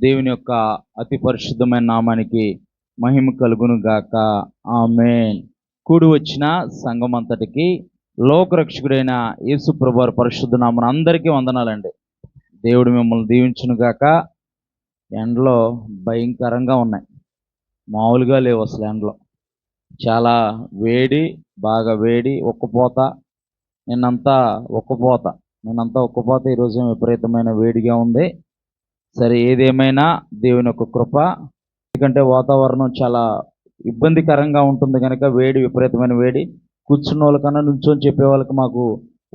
దేవుని యొక్క అతి పరిశుద్ధమైన నామానికి మహిమ కలుగును గాక. ఆమేన్. కూడి వచ్చిన సంఘం అంతటికి లోకరక్షకుడైన యేసు ప్రభువారి పరిశుద్ధ నామమున అందరికీ వందనాలండి. దేవుడు మిమ్మల్ని దీవించును గాక. ఎండలో భయంకరంగా ఉన్నాయి, మామూలుగా లేవు అసలు. ఎండలో చాలా వేడి, బాగా వేడి, ఉక్కపోత. నిన్నంతా ఉక్కపోత, ఈరోజు విపరీతమైన వేడిగా ఉంది. సరే, ఏదేమైనా దేవుని యొక్క కృప. ఎందుకంటే వాతావరణం చాలా ఇబ్బందికరంగా ఉంటుంది కనుక విపరీతమైన వేడి. కూర్చున్న వాళ్ళకన్నా నుంచొని చెప్పే వాళ్ళకి మాకు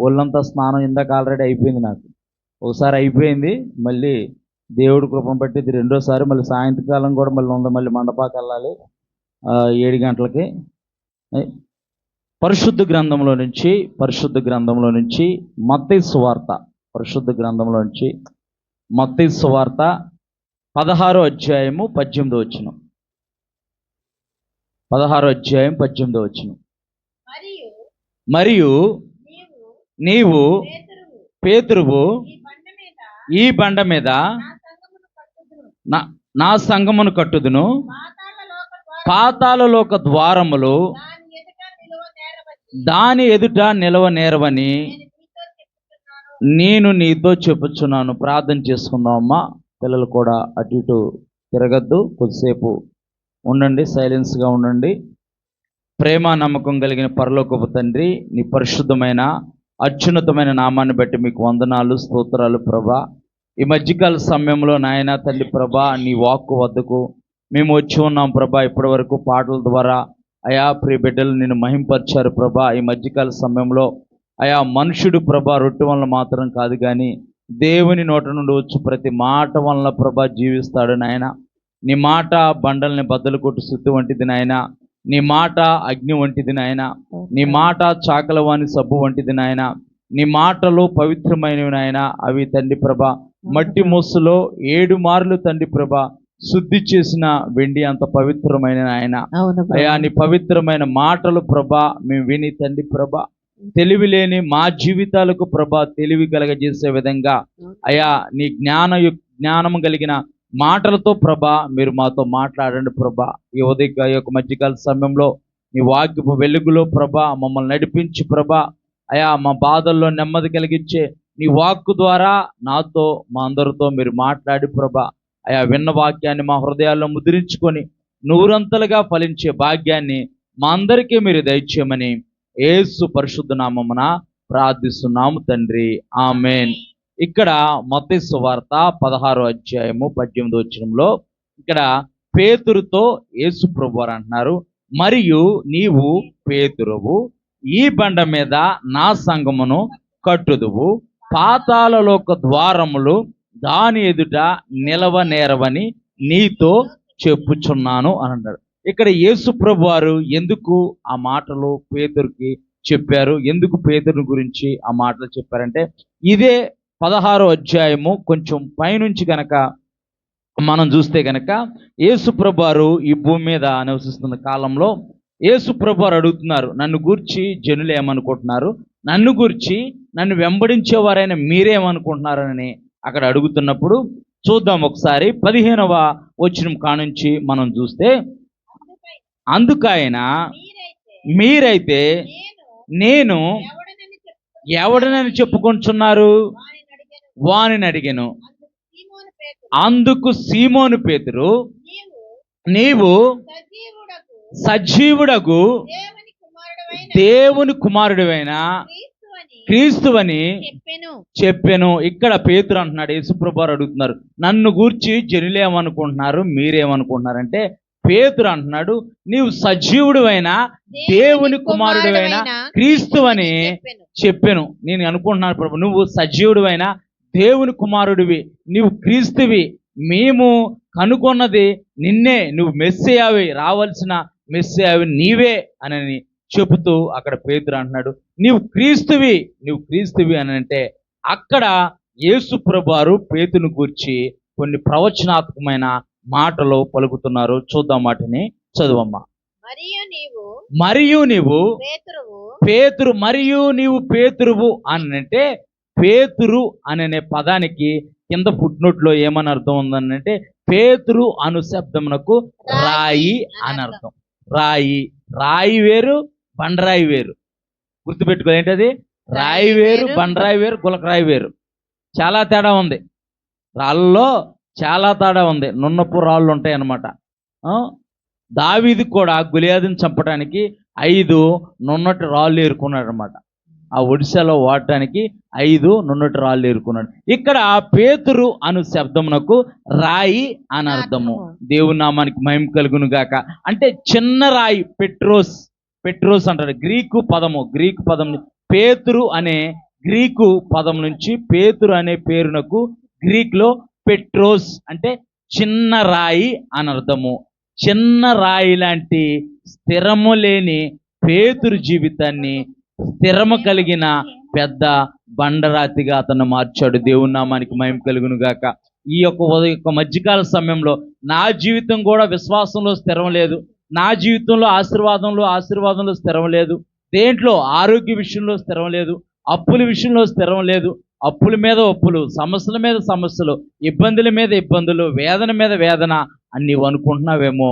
ఒళ్ళంతా స్నానం ఇందాక ఆల్రెడీ అయిపోయింది. నాకు ఒకసారి అయిపోయింది, మళ్ళీ దేవుడి కృపను బట్టి ఇది రెండోసారి. మళ్ళీ సాయంత్రకాలం కూడా మళ్ళీ ఉంది, మళ్ళీ మండపాకి వెళ్ళాలి 7 గంటలకి. పరిశుద్ధ గ్రంథంలో నుంచి మత్తయి సువార్త, మత్తయి సువార్త 16వ అధ్యాయము 18వ వచనం. 16వ అధ్యాయం 18వ వచనం. మరియు నీవు పేతురువు, ఈ బండ మీద నా సంఘమును కట్టుదును, పాతాళలోక ద్వారములు దాని ఎదుట నిలవ నేరవని నేను నీతో చెప్పుచున్నాను. ప్రార్థన చేసుకుందామమ్మా. పిల్లలు కూడా అటు ఇటు తిరగద్దు, కొద్దిసేపు ఉండండి, సైలెన్స్గా ఉండండి. ప్రేమ నమ్మకం కలిగిన పరలోకపు తండ్రి, నీ పరిశుద్ధమైన అత్యున్నతమైన నామాన్ని బట్టి మీకు వందనాలు, స్తోత్రాలు ప్రభా. ఈ మధ్యకాల సమయంలో నాయన తండ్రి ప్రభా, నీ వాక్కు వద్దకు మేము వచ్చి ఉన్నాం ప్రభా. ఇప్పటి వరకు పాటల ద్వారా అయా ప్రియ బిడ్డలు నిన్ను మహింపరిచారు ప్రభా. ఈ మధ్యకాల సమయంలో అయా మనుషుడు ప్రభా రొట్టె వలన మాత్రం కాదు కానీ దేవుని నోట నుండి వచ్చి ప్రతి మాట వలన ప్రభా జీవిస్తాడు నాయన. నీ మాట బండల్ని బద్దలు కొట్టు శుద్ధి వంటిది నాయన. నీ మాట అగ్ని వంటిది నాయన. నీ మాట చాకలవాణి సబ్బు వంటిది నాయన. నీ మాటలు పవిత్రమైనవి నాయన. అవి తండ్రి ప్రభా మట్టి మొస్సులో 7 మార్లు తండ్రి ప్రభా శుద్ధి చేసిన వెండి అంత పవిత్రమైన నాయన. అయా నీ పవిత్రమైన మాటలు ప్రభా మేము విని తండ్రి ప్రభా తెలివి లేని మా జీవితాలకు ప్రభా తెలివి కలగజేసే విధంగా అయా నీ జ్ఞానము కలిగిన మాటలతో ప్రభా మీరు మాతో మాట్లాడండి ప్రభా. ఈ యొక్క మధ్యకాల సమయంలో నీ వాక్యపు వెలుగులో ప్రభా మమ్మల్ని నడిపించి ప్రభా అయా మా బాధల్లో నెమ్మది కలిగించే నీ వాక్కు ద్వారా నాతో మా అందరితో మీరు మాట్లాడి ప్రభా అయా విన్న వాక్యాన్ని మా హృదయాల్లో ముద్రించుకొని నూరంతలుగా ఫలించే భాగ్యాన్ని మా అందరికీ మీరు దయచేయమని యేసు పరిశుద్ధ నామమున ప్రార్థిస్తున్నాము తండ్రి, ఆమేన్. ఇక్కడ మత్తయి సువార్త 16వ అధ్యాయము 18వ వచనంలో ఇక్కడ పేతురుతో యేసు ప్రభువారు అంటున్నారు, మరియు నీవు పేతురువు, ఈ బండ మీద నా సంఘమును కట్టుదువు, పాతాళలోక ద్వారములు దాని ఎదుట నిలవ నేరవని నీతో చెప్పుచున్నాను అని అన్నాడు. ఇక్కడ యేసు ప్రభువారు ఎందుకు ఆ మాటలు పేతురుకి చెప్పారు, ఎందుకు పేతురు గురించి ఆ మాటలు చెప్పారంటే, ఇదే 16వ అధ్యాయము కొంచెం పైనుంచి గనక మనం చూస్తే గనక యేసు ప్రభువారు ఈ భూమి మీద నివసిస్తున్న కాలంలో యేసు ప్రభువారు అడుగుతున్నారు, నన్ను గూర్చి జనులు ఏమనుకుంటున్నారు, నన్ను గూర్చి నన్ను వెంబడించేవారైనా మీరేమనుకుంటున్నారని అక్కడ అడుగుతున్నప్పుడు చూద్దాం ఒకసారి. 15వ వచనం కానుంచి మనం చూస్తే, అందుకైనా మీరైతే నేను ఎవడనని చెప్పుకొంచున్నారు వానిని అడిగాను. అందుకు సీమోను పేతురు, నీవు సజీవుడగు దేవుని కుమారుడివైన క్రీస్తువని చెప్పెను. ఇక్కడ పేతురు అంటున్నాడు, యేసుప్రభువారు అడుగుతున్నారు, నన్ను గూర్చి జనులేమనుకుంటున్నారు మీరేమనుకుంటున్నారంటే పేతురు అంటున్నాడు, నీవు సజీవుడివైన దేవుని కుమారుడివైన క్రీస్తువని చెప్పెను. నేను అనుకుంటున్నాను ప్రభు, నువ్వు సజీవుడివైన దేవుని కుమారుడివి, నీవు క్రీస్తువి, మేము కనుగొన్నది నిన్నే, నువ్వు మెస్సియావి, రావాల్సిన మెస్సియావి నీవే అని చెబుతూ అక్కడ పేతురు అంటున్నాడు, నీవు క్రీస్తువి అని అంటే అక్కడ యేసు ప్రభువారు పేతురును గూర్చి కొన్ని ప్రవచనాత్మకమైన మాటలు పలుకుతున్నారు. చూద్దాం, వాటిని చదువమ్మా. మరియు నీవు పేతురువు అని అంటే పేతురు అనే పదానికి కింద ఫుట్నోట్లో ఏమని అర్థం ఉందనంటే పేతురు అను శబ్దమునకు రాయి అని అర్థం. రాయి, రాయి వేరు, బండరాయి వేరు. గుర్తుపెట్టుకో, ఏంటది? రాయి వేరు, బండరాయి వేరు, గులకరాయి వేరు. చాలా తేడా ఉంది. రాళ్ళలో చాలా తేడా ఉంది. నున్నపు రాళ్ళు ఉంటాయి అన్నమాట. దావీదు కూడా గొలియాతుని చంపడానికి 5 నున్నటి రాళ్ళు ఏరుకున్నాడు అనమాట. ఆ ఒడిశాలో వాడటానికి 5 నున్నటి రాళ్ళు ఏరుకున్నాడు. ఇక్కడ పేతురు అను శబ్దమునకు రాయి అని అర్థము. దేవుని నామానికి మహిమ కలుగును గాక. అంటే చిన్న రాయి, పెట్రోస్. పెట్రోస్ అంటారు. గ్రీకు పదం పేతురు అనే గ్రీకు పదం నుంచి పేతురు అనే పేరునకు గ్రీకులో పెట్రోస్ అంటే చిన్న రాయి అని అర్థము. చిన్న రాయి లాంటి స్థిరము లేని పేతురు జీవితాన్ని స్థిరము కలిగిన పెద్ద బండరాతిగా అతను మార్చాడు. దేవుని నామానికి మహిమ కలుగును గాక. ఈ యొక్క మధ్యకాల సమయంలో నా జీవితం కూడా విశ్వాసంలో స్థిరం లేదు. నా జీవితంలో ఆశీర్వాదంలో స్థిరం లేదు. దేంట్లో ఆరోగ్య విషయంలో స్థిరం లేదు. అప్పుల విషయంలో స్థిరం లేదు. అప్పుల మీద అప్పులు, సమస్యల మీద సమస్యలు, ఇబ్బందుల మీద ఇబ్బందులు, వేదన మీద వేదన అని నీవు అనుకుంటున్నావేమో.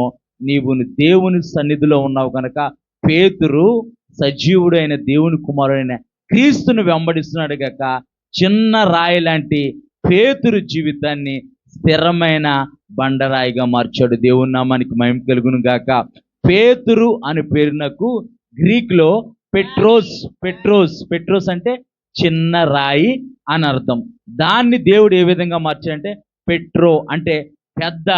నీవు దేవుని సన్నిధిలో ఉన్నావు కనుక పేతురు సజీవుడైన దేవుని కుమారుడైన క్రీస్తుని వెంబడిస్తున్నాడు గాక చిన్న రాయి లాంటి పేతురు జీవితాన్ని స్థిరమైన బండరాయిగా మార్చాడు. దేవుని నామానికి మహిమ కలుగును గాక. పేతురు అని పేరునకు గ్రీకులో పెట్రోస్ అంటే చిన్న రాయి అని అర్థం. దాన్ని దేవుడు ఏ విధంగా మార్చాడంటే పెట్రో అంటే పెద్ద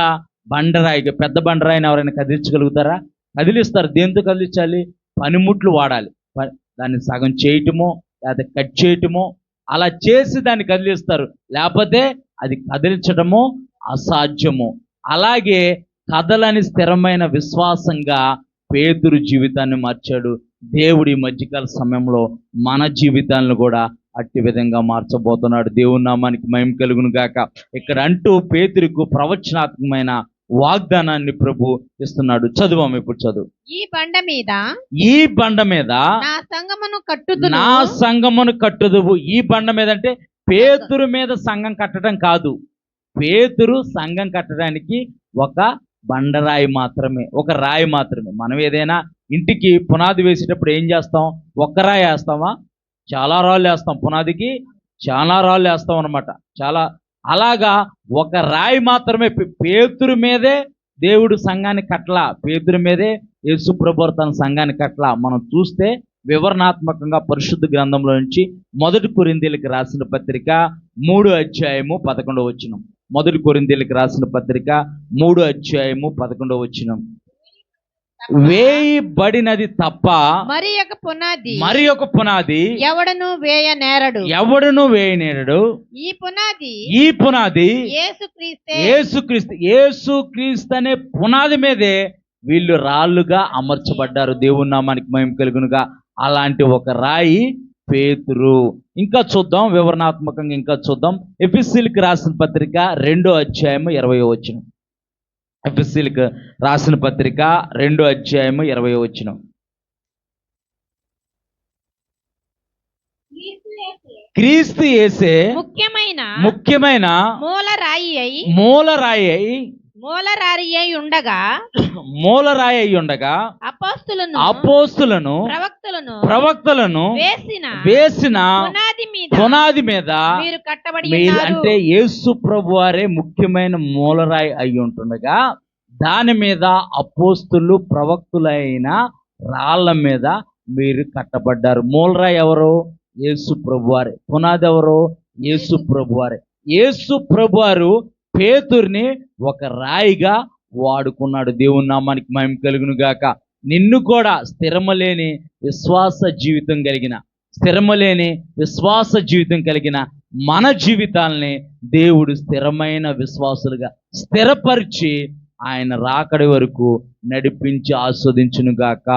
బండరాయిగా. పెద్ద బండరాయిని ఎవరైనా కదిలించగలుగుతారా? కదిలిస్తారు. దేంతో కదిలించాలి? పనిముట్లు వాడాలి. దాన్ని సగం చేయటమో లేకపోతే కట్ చేయటమో అలా చేసి దాన్ని కదిలిస్తారు. లేకపోతే అది కదిలించడమో అసాధ్యము. అలాగే కదలని స్థిరమైన విశ్వాసంగా పేతురు జీవితాన్ని మార్చాడు దేవుడి మధ్యకాల సమయంలో. మన జీవితాలను కూడా అట్టి విధంగా మార్చబోతున్నాడు. దేవుని నామానికి మహిమ కలుగును గాక. ఇక్కడ అంటూ పేతురుకు ప్రవచనాత్మకమైన వాగ్దానాన్ని ప్రభు ఇస్తున్నాడు. చదువు ఇప్పుడు చదువు. ఈ బండ మీద నా సంఘమును కట్టుదువు. ఈ బండ మీద అంటే పేతురు మీద సంఘం కట్టడం కాదు. పేతురు సంఘం కట్టడానికి ఒక బండరాయి మాత్రమే, ఒక రాయి మాత్రమే. మనం ఏదైనా ఇంటికి పునాది వేసేటప్పుడు ఏం చేస్తాం? ఒక్క రాయి వేస్తామా? చాలా రాళ్ళు వేస్తాం. పునాదికి చాలా రాళ్ళు వేస్తాం అనమాట. అలాగా ఒక రాయి మాత్రమే. పేతురు మీదే దేవుడు సంఘాన్ని కట్టలా. పేతురు మీదే యేసు ప్రభువు తన సంఘాన్ని కట్టలా. మనం చూస్తే వివరణాత్మకంగా పరిశుద్ధ గ్రంథంలో నుంచి 1 కొరింథీయులకు రాసిన పత్రిక 3:11. 1 కొరింథీయులకు రాసిన పత్రిక 3:11. వేయబడినది తప్ప మరి ఒక పునాది ఎవడును వేయనేరడు. ఈ పునాది యేసుక్రీస్తు అనే పునాది మీదే వీళ్ళు రాళ్ళుగా అమర్చబడ్డారు. దేవుని నామానికి మహిమ కలుగునుగా. అలాంటి ఒక రాయి పేతురు. ఇంకా చూద్దాం, వివరణాత్మకంగా ఇంకా చూద్దాం. ఎఫెసీయులకు రాసిన పత్రిక 2:20. ఎఫెసీయులకు రాసిన పత్రిక 2:20. క్రీస్తు యేసే ముఖ్యమైన మూలరాయి అయి ఉండగా అపోస్తులను ప్రవక్తలను వేసిన పునాది మీద మీరు అంటే యేసు ప్రభువారే ముఖ్యమైన మూలరాయి అయి ఉంటుండగా దాని మీద అపోస్తులు ప్రవక్తులైన రాళ్ల మీద మీరు కట్టబడ్డారు. మూలరాయి ఎవరు? యేసు ప్రభువారే. పునాది ఎవరు? యేసు ప్రభువారే. యేసు ప్రభువారు పేతుర్ని ఒక రాయిగా వాడుకున్నాడు. దేవుని నామానికి మహిమ కలుగును గాక. నిన్ను కూడా స్థిరమలేని విశ్వాస జీవితం కలిగిన మన జీవితాలని దేవుడు స్థిరమైన విశ్వాసులుగా స్థిరపరిచి ఆయన రాకడి వరకు నడిపించి ఆస్వాదించును గాక.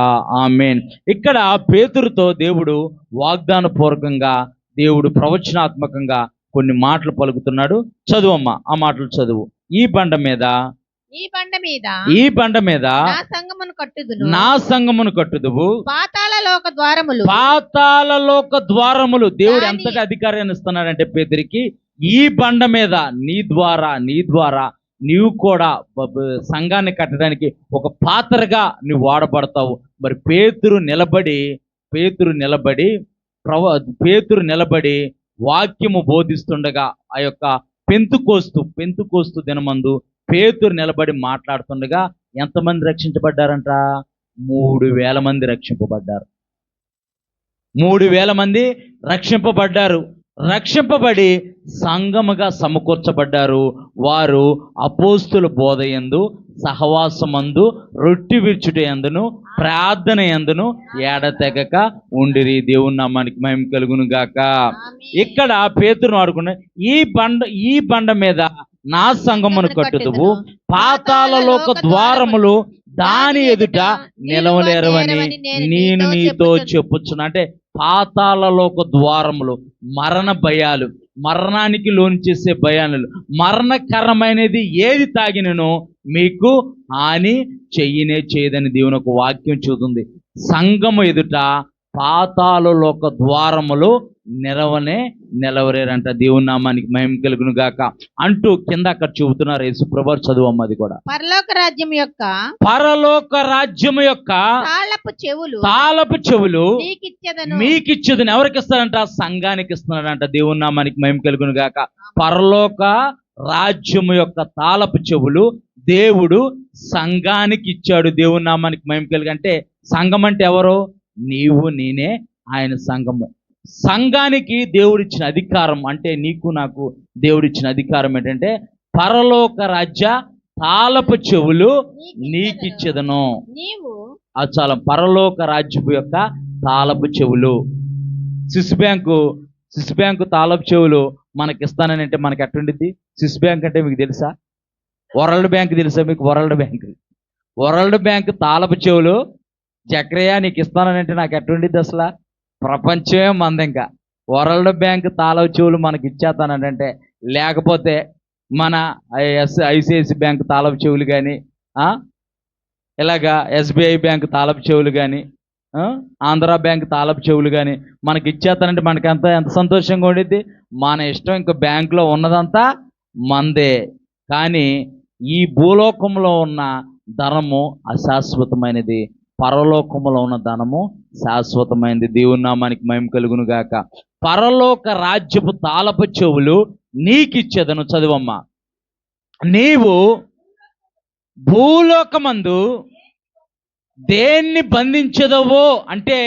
ఆమేన్. ఇక్కడ పేతురుతో దేవుడు వాగ్దానపూర్వకంగా, దేవుడు ప్రవచనాత్మకంగా కొన్ని మాటలు పలుకుతున్నాడు. చదువమ్మా, ఆ మాటలు చదువు. ఈ బండ మీద నా సంఘమును కట్టుదువు. పాతాళలోక ద్వారములు. దేవుడు ఎంతటి అధికారాన్ని ఇస్తున్నాడంటే పేతురికి, ఈ బండ మీద నీ ద్వారా నీవు కూడా సంఘాన్ని కట్టడానికి ఒక పాత్రగా నువ్వు వాడబడతావు. మరి పేతురు నిలబడి వాక్యము బోధిస్తుండగా ఆ యొక్క పెంతుకోస్తు దినమందు పేతురు నిలబడి మాట్లాడుతుండగా ఎంతమంది రక్షించబడ్డారంట? 3,000 మంది రక్షింపబడ్డారు. 3,000 మంది రక్షింపబడి సంఘముగా సమకూర్చబడ్డారు. వారు అపోస్తుల బోధయందు, సహవాసమందు, రొట్టె విరుచుట యందును, ప్రార్థన యందును ఎడతెగక ఉండిరి. దేవుని నామానికి మహిమ కలుగును గాక. ఇక్కడ పేతురును ఆడుకున్న ఈ బండ మీద నా సంఘమును కట్టుదువు, పాతాళలోక ద్వారములు దాని ఎదుట నిలవలేరవని నేను నీతో చెప్పుచున్నా. అంటే పాతాళలోక ద్వారములు, మరణ భయాలు, మరణానికి లోను చేసే భయాలు, మరణకరమైనది ఏది తాగినను మీకు హాని చేయదని దేవుని ఒక వాక్యం చూస్తుంది. సంఘము ఎదుట పాతాళలోక ద్వారములు నిలవరేరంట. దేవుని నామానికి మహిమ కలుగును గాక అంటూ కింద అక్కడ చెబుతున్నారు. యేసుప్రభు చదువు అది కూడా. పరలోక రాజ్యము యొక్క తాళపు చెవులు మీకిచ్చేదని ఎవరికి ఇస్తారంట? సంఘానికి ఇస్తున్నాడంట. దేవుని నామానికి మహిమ కలుగును గాక. పరలోక రాజ్యము యొక్క తాళపు చెవులు దేవుడు సంఘానికి ఇచ్చాడు. దేవుని నామానికి మహిమ కలుగు. అంటే సంఘం అంటే ఎవరు? నీవు నేనే ఆయన సంఘము. సంఘానికి దేవుడిచ్చిన అధికారం అంటే నీకు నాకు దేవుడిచ్చిన అధికారం ఏంటంటే పరలోక రాజ్య తాళపు చెవులు నీకిచ్చేదను. అది చాలా. పరలోక రాజ్యపు యొక్క తాళపు చెవులు. స్విస్ బ్యాంకు తాళపు చెవులు మనకిస్తానని అంటే మనకి ఎట్టుండిద్ది? స్విస్ బ్యాంక్ అంటే మీకు తెలుసా? వరల్డ్ బ్యాంక్ తెలుసా మీకు? వరల్డ్ బ్యాంక్ తాళపు చెవులు జక్రయ్య నీకు ఇస్తానంటే నాకు ఎట్టుండిద్ది? అసలు ప్రపంచమే మంది. ఇంకా వరల్డ్ బ్యాంక్ తాళపు చెవులు మనకి ఇచ్చేస్తానంటే, లేకపోతే మన ఐసిఐసి బ్యాంక్ తాళపు చెవులు కానీ, ఇలాగా ఎస్బీఐ బ్యాంక్ తాళపు చెవులు కానీ, ఆంధ్ర బ్యాంక్ తాళపు చెవులు కానీ మనకి ఇచ్చేస్తానంటే మనకి ఎంత సంతోషంగా ఉండిద్ది. మన ఇష్టం. ఇంకా బ్యాంకులో ఉన్నదంతా మందే. కానీ ఈ భూలోకంలో ఉన్న ధనము అశాశ్వతమైనది, పరలోకములో ఉన్న ధనము శాశ్వతమైనది. దేవుని నామానికి మహిమ కలుగును గాక. పరలోక రాజ్యపు తాళపు చెవులు నీకిచ్చేదను. చదువమ్మా. నీవు భూలోకమందు దేన్ని బంధించదవో అంటే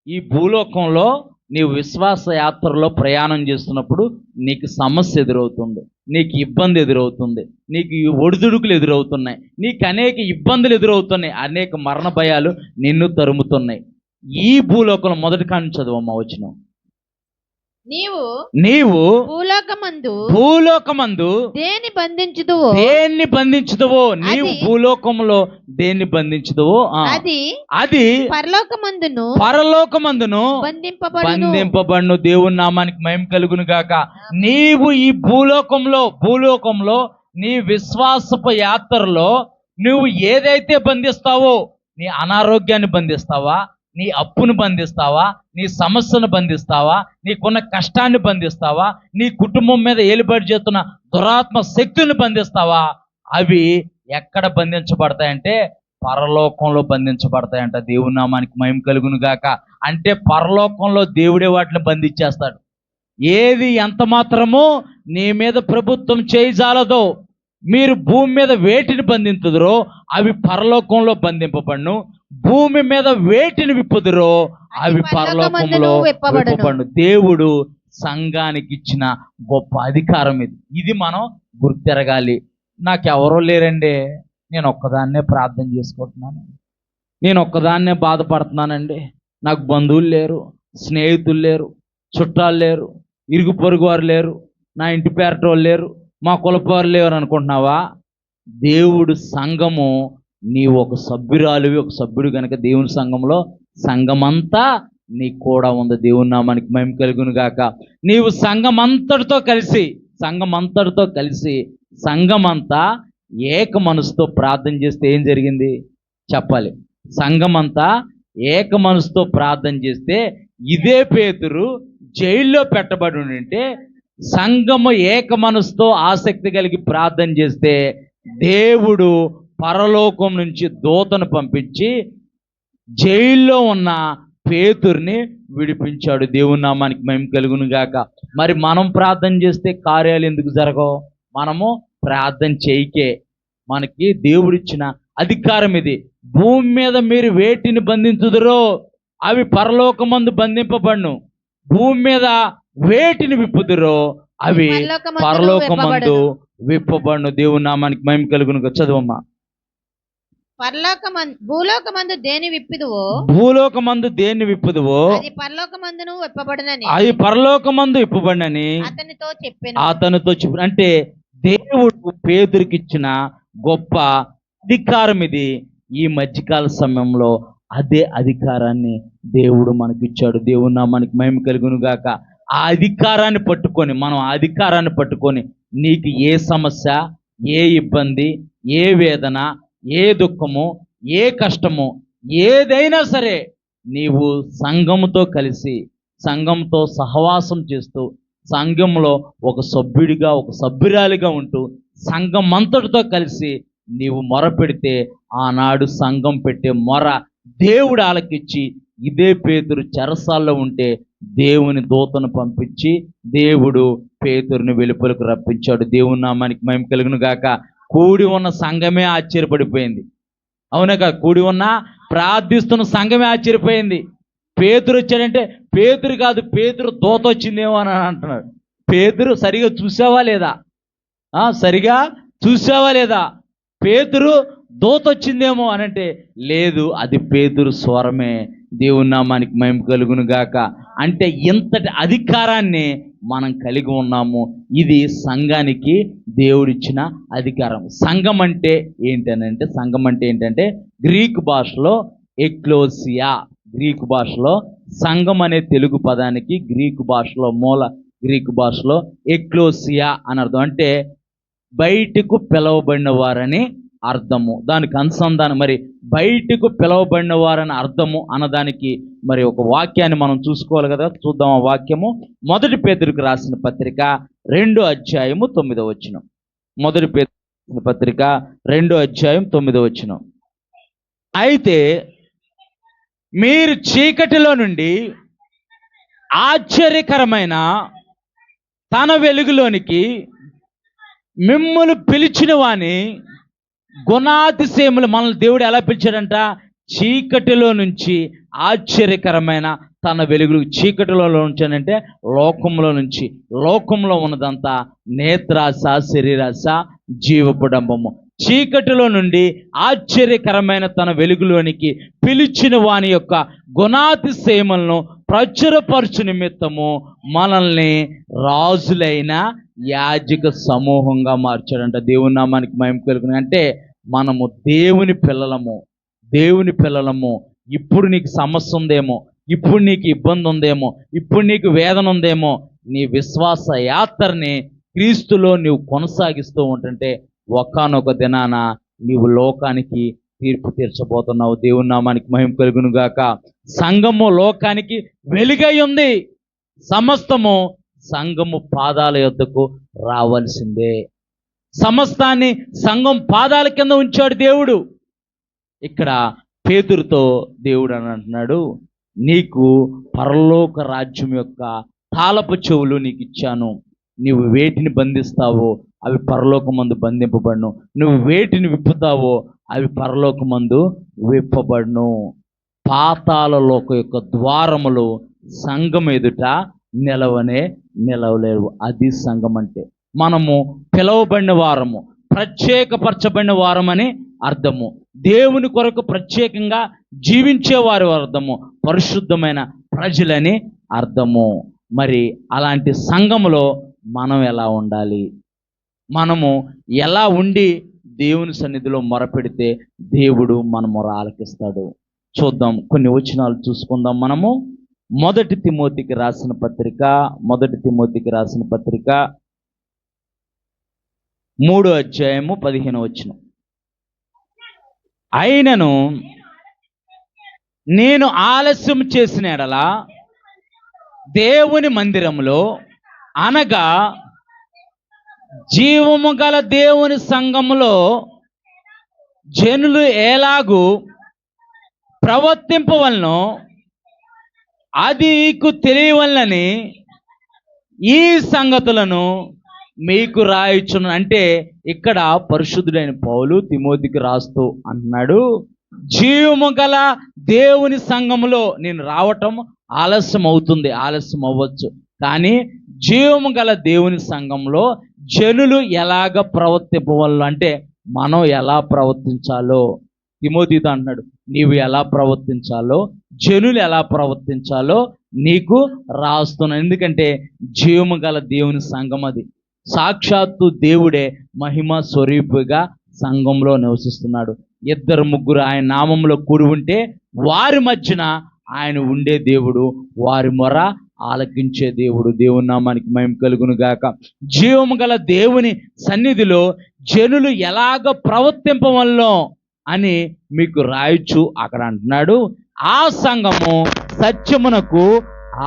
ఈ భూలోకంలో నీవు విశ్వాస యాత్రలో ప్రయాణం చేస్తున్నప్పుడు నీకు సమస్య ఎదురవుతుంది, నీకు ఇబ్బంది ఎదురవుతుంది, నీకు ఒడిదుడుకులు ఎదురవుతున్నాయి, నీకు అనేక ఇబ్బందులు ఎదురవుతున్నాయి, అనేక మరణ భయాలు నిన్ను తరుముతున్నాయి. ఈ భూలోకంలో మొదటి కాని చదువమ్మ వచనం. నీవు భూలోకమందు దేన్ని బంధించుదువో నీవు భూలోకంలో దేన్ని బంధించుదువో అది పరలోకమందును బంధింపబడును. దేవుని నామానికి మహిమ కలుగును గాక. నీవు ఈ భూలోకంలో నీ విశ్వాసపు యాత్రలో నువ్వు ఏదైతే బంధిస్తావో, నీ అనారోగ్యాన్ని బంధిస్తావా, నీ అప్పును బంధిస్తావా, నీ సమస్యను బంధిస్తావా, నీకున్న కష్టాన్ని బంధిస్తావా, నీ కుటుంబం మీద ఏలుబడి చేస్తున్న దురాత్మ శక్తులను బంధిస్తావా, అవి ఎక్కడ బంధించబడతాయంటే పరలోకంలో బంధించబడతాయంట. దేవుని నామానికి మహిమ కలుగును గాక. అంటే పరలోకంలో దేవుడే వాటిని బంధించేస్తాడు. ఏది ఎంత మాత్రమో నీ మీద ప్రభుత్వం చేయజాలదో, మీరు భూమి మీద వేటిని బంధించుదురో అవి పరలోకంలో బంధింపబడును, భూమి మీద వేటిని విప్పుదురో అవి పరలోకంలో విప్పబడును. దేవుడు సంఘానికి ఇచ్చిన గొప్ప అధికారం ఇది మనం గుర్తెరగాలి. నాకెవరో లేరండి, నేను ఒక్కదాన్నే ప్రార్థన చేసుకుంటున్నాను, నేను ఒక్కదాన్నే బాధపడుతున్నానండి, నాకు బంధువులు లేరు, స్నేహితులు లేరు, చుట్టాలు లేరు, ఇరుగు పొరుగు వారు లేరు, నా ఇంటి పేరటోళ్ళు లేరు, మా కులపారు లేరు అనుకుంటున్నావా? దేవుడు సంఘము, నీవు ఒక సభ్యురాలివి, ఒక సభ్యుడు కనుక దేవుని సంఘంలో సంఘమంతా నీ కూడా ఉంది. దేవుని నామానికి మహిమ కలుగును గాక. నీవు సంఘమంతటితో కలిసి సంఘమంతా ఏక మనసుతో ప్రార్థన చేస్తే ఏం జరిగింది చెప్పాలి. సంఘమంతా ఏక మనసుతో ప్రార్థన చేస్తే ఇదే పేతురు జైల్లో పెట్టబడి ఉంటే సంఘము ఏక మనసుతో ఆసక్తి కలిగి ప్రార్థన చేస్తే దేవుడు పరలోకం నుంచి దూతను పంపించి జైల్లో ఉన్న పేతుర్ని విడిపించాడు. దేవుని నామానికి మహిమ కలుగును గాక. మరి మనం ప్రార్థన చేస్తే కార్యాలు ఎందుకు జరగవు? మనము ప్రార్థన చేయకే. మనకి దేవుడిచ్చిన అధికారం ఇది. భూమి మీద మీరు వేటిని బంధించుదురో అవి పరలోకమందు బంధింపబడును, భూమి మీద వేటిని విప్పుదురో అవి పరలోకమందు విప్పబడును. దేవుని నామానికి మహిమ కలుగును గాక. చదువమ్మా. భూలోకమందు దేని విప్పుదువో భూలోకమందు దేన్ని విప్పుదువో అది పరలోకమందును విప్పబడునని అది పరలోకమందు విప్పబడినని అతనితో చెప్పు. అంటే దేవుడు పేతురుకిచ్చిన గొప్ప అధికారం ఇది. ఈ మధ్యకాల సమయంలో అదే అధికారాన్ని దేవుడు మనకిచ్చాడు. దేవుని నామానికి మహిమ కలుగును గాక. ఆ అధికారాన్ని పట్టుకొని మనం ఆ అధికారాన్ని పట్టుకొని నీకు ఏ సమస్య, ఏ ఇబ్బంది, ఏ వేదన, ఏ దుఃఖము, ఏ కష్టము, ఏదైనా సరే నీవు సంఘముతో కలిసి సంఘంతో సహవాసం చేస్తూ సంఘంలో ఒక సభ్యుడిగా ఒక సభ్యురాలిగా ఉంటూ సంఘం అంతటితో కలిసి నీవు మొరపెడితే ఆనాడు సంఘం పెట్టే మొర దేవుడు ఆలకిచ్చి, ఇదే పేతురు చెరసాల్లో ఉంటే దేవుని దూతను పంపించి దేవుడు పేతురుని వెలుపలకు రప్పించాడు. దేవుని నామానికి మహిమ కలుగును గాక. కూడి ఉన్న సంఘమే ఆశ్చర్యపడిపోయింది. అవునక కూడి ఉన్న ప్రార్థిస్తున్న సంఘమే ఆశ్చర్యపోయింది. పేతురు వచ్చాడంటే పేతురు కాదు, పేతురు దూత వచ్చిందేమో అని అంటున్నాడు. పేతురు సరిగా చూసావా లేదా? సరిగా చూసావా లేదా? పేతురు దూత వచ్చిందేమో అనంటే లేదు, అది పేతురు స్వరమే. దేవుని నామానికి మహిమ కలుగును గాక. అంటే ఇంతటి అధికారాన్ని మనం కలిగి ఉన్నాము. ఇది సంఘానికి దేవుడిచ్చిన అధికారం. సంఘం అంటే ఏంటంటే గ్రీకు భాషలో ఎక్లోసియా. గ్రీకు భాషలో సంఘం అనే తెలుగు పదానికి గ్రీకు భాషలో గ్రీకు భాషలో ఎక్లోసియా అని అర్థం. అంటే బయటకు పిలవబడిన వారని అర్థము. దానికి అనుసంధానం మరి బయటకు పిలవబడిన వారని అర్థము అన్నదానికి మరి ఒక వాక్యాన్ని మనం చూసుకోవాలి కదా. చూద్దాం ఆ వాక్యము. 1 పేతురుకు రాసిన పత్రిక 2వ అధ్యాయము 9వ వచనం. 1 పేతురు పత్రిక 2వ అధ్యాయం 9వ వచనం. అయితే మీరు చీకటిలో నుండి ఆశ్చర్యకరమైన తన వెలుగులోనికి మిమ్ములు పిలిచిన వాని గుణాతిశయములు. మనల్ని దేవుడు ఎలా పిలిచాడంట? చీకటిలో నుంచి ఆశ్చర్యకరమైన తన వెలుగులు. చీకటిలో ఉంచానంటే లోకంలో నుంచి. లోకంలో ఉన్నదంతా నేత్రాశ, శరీరాశ, జీవపుడంబము. చీకటిలో నుండి ఆశ్చర్యకరమైన తన వెలుగులోనికి పిలిచిన వాని యొక్క గుణాతిశయములను ప్రచురపరచు నిమిత్తము మనల్ని రాజులైన యాజక సమూహంగా మార్చాడంట. దేవుని నామానికి మహిమ కలుగును. అంటే మనము దేవుని పిల్లలము. ఇప్పుడు నీకు సమస్య ఉందేమో, ఇప్పుడు నీకు ఇబ్బంది ఉందేమో, ఇప్పుడు నీకు వేదన ఉందేమో, నీ విశ్వాస యాత్రని క్రీస్తులో నీవు కొనసాగిస్తూ ఉంటుంటే ఒకానొక దినాన నీవు లోకానికి తీర్పు తీర్చబోతున్నావు. దేవుని నామానికి మహిమ కలుగును గాక. సంఘము లోకానికి వెలుగై ఉంది. సమస్తము సంఘము పాదాల యొద్దకు రావాల్సిందే. సమస్తాన్ని సంఘం పాదాల కింద ఉంచాడు దేవుడు. ఇక్కడ పేతురుతో దేవుడు అని అంటున్నాడు, నీకు పరలోక రాజ్యం యొక్క తాళపు చెవులు నీకు ఇచ్చాను. నీవు వేటిని బంధిస్తావో అవి పరలోకమందు బంధింపబడును, నువ్వు వేటిని విప్పుతావో అవి పరలోకమందు విప్పబడును. పాతాళ లోక యొక్క ద్వారములు సంఘం ఎదుట నిలవలేవు. అది సంఘం అంటే. మనము పిలవబడిన వారము, ప్రత్యేకపరచబడిన వారమని అర్థము. దేవుని కొరకు ప్రత్యేకంగా జీవించేవారి అర్థము, పరిశుద్ధమైన ప్రజలని అర్థము. మరి అలాంటి సంఘములో మనం ఎలా ఉండాలి? మనము ఎలా ఉండి దేవుని సన్నిధిలో మొరపెడితే దేవుడు మన మొర ఆలకిస్తాడు? చూద్దాం, కొన్ని వచనాలు చూసుకుందాం. మనము 1 తిమోతికి రాసిన పత్రిక 3వ అధ్యాయము 15వ వచనం. అయినను నేను ఆలస్యం చేసిన ఎడల దేవుని మందిరములో అనగా జీవము గల దేవుని సంఘములో జనులు ఎలాగూ ప్రవర్తింపవలనో అది మీకు తెలియవలనని ఈ సంగతులను మీకు రాయిచును. అంటే ఇక్కడ పరిశుద్ధుడైన పౌలు తిమోతికి రాస్తూ అంటున్నాడు, జీవము గల దేవుని సంఘములో నేను రావటం ఆలస్యం అవుతుంది, ఆలస్యం అవ్వచ్చు, కానీ జీవము గల దేవుని సంఘంలో జనులు ఎలాగ ప్రవర్తింపవలనో అంటే మనం ఎలా ప్రవర్తించాలో తిమోతితో అంటున్నాడు. నీవు ఎలా ప్రవర్తించాలో, జనులు ఎలా ప్రవర్తించాలో నీకు రాస్తున్నాను. ఎందుకంటే జీవము గల దేవుని సంఘం అది. సాక్షాత్తు దేవుడే మహిమ స్వరూపిగా సంఘంలో నివసిస్తున్నాడు. 2-3 ఆయన నామంలో కూడి ఉంటే వారి మధ్యన ఆయన ఉండే దేవుడు, వారి మొర ఆలకించే దేవుడు. దేవుని నామానికి మహిమ కలుగును గాక. జీవము గల దేవుని సన్నిధిలో జనులు ఎలాగ ప్రవర్తింపవలనో అని మీకు రాయొచ్చు అక్కడ అంటున్నాడు. ఆ సంఘము సత్యమునకు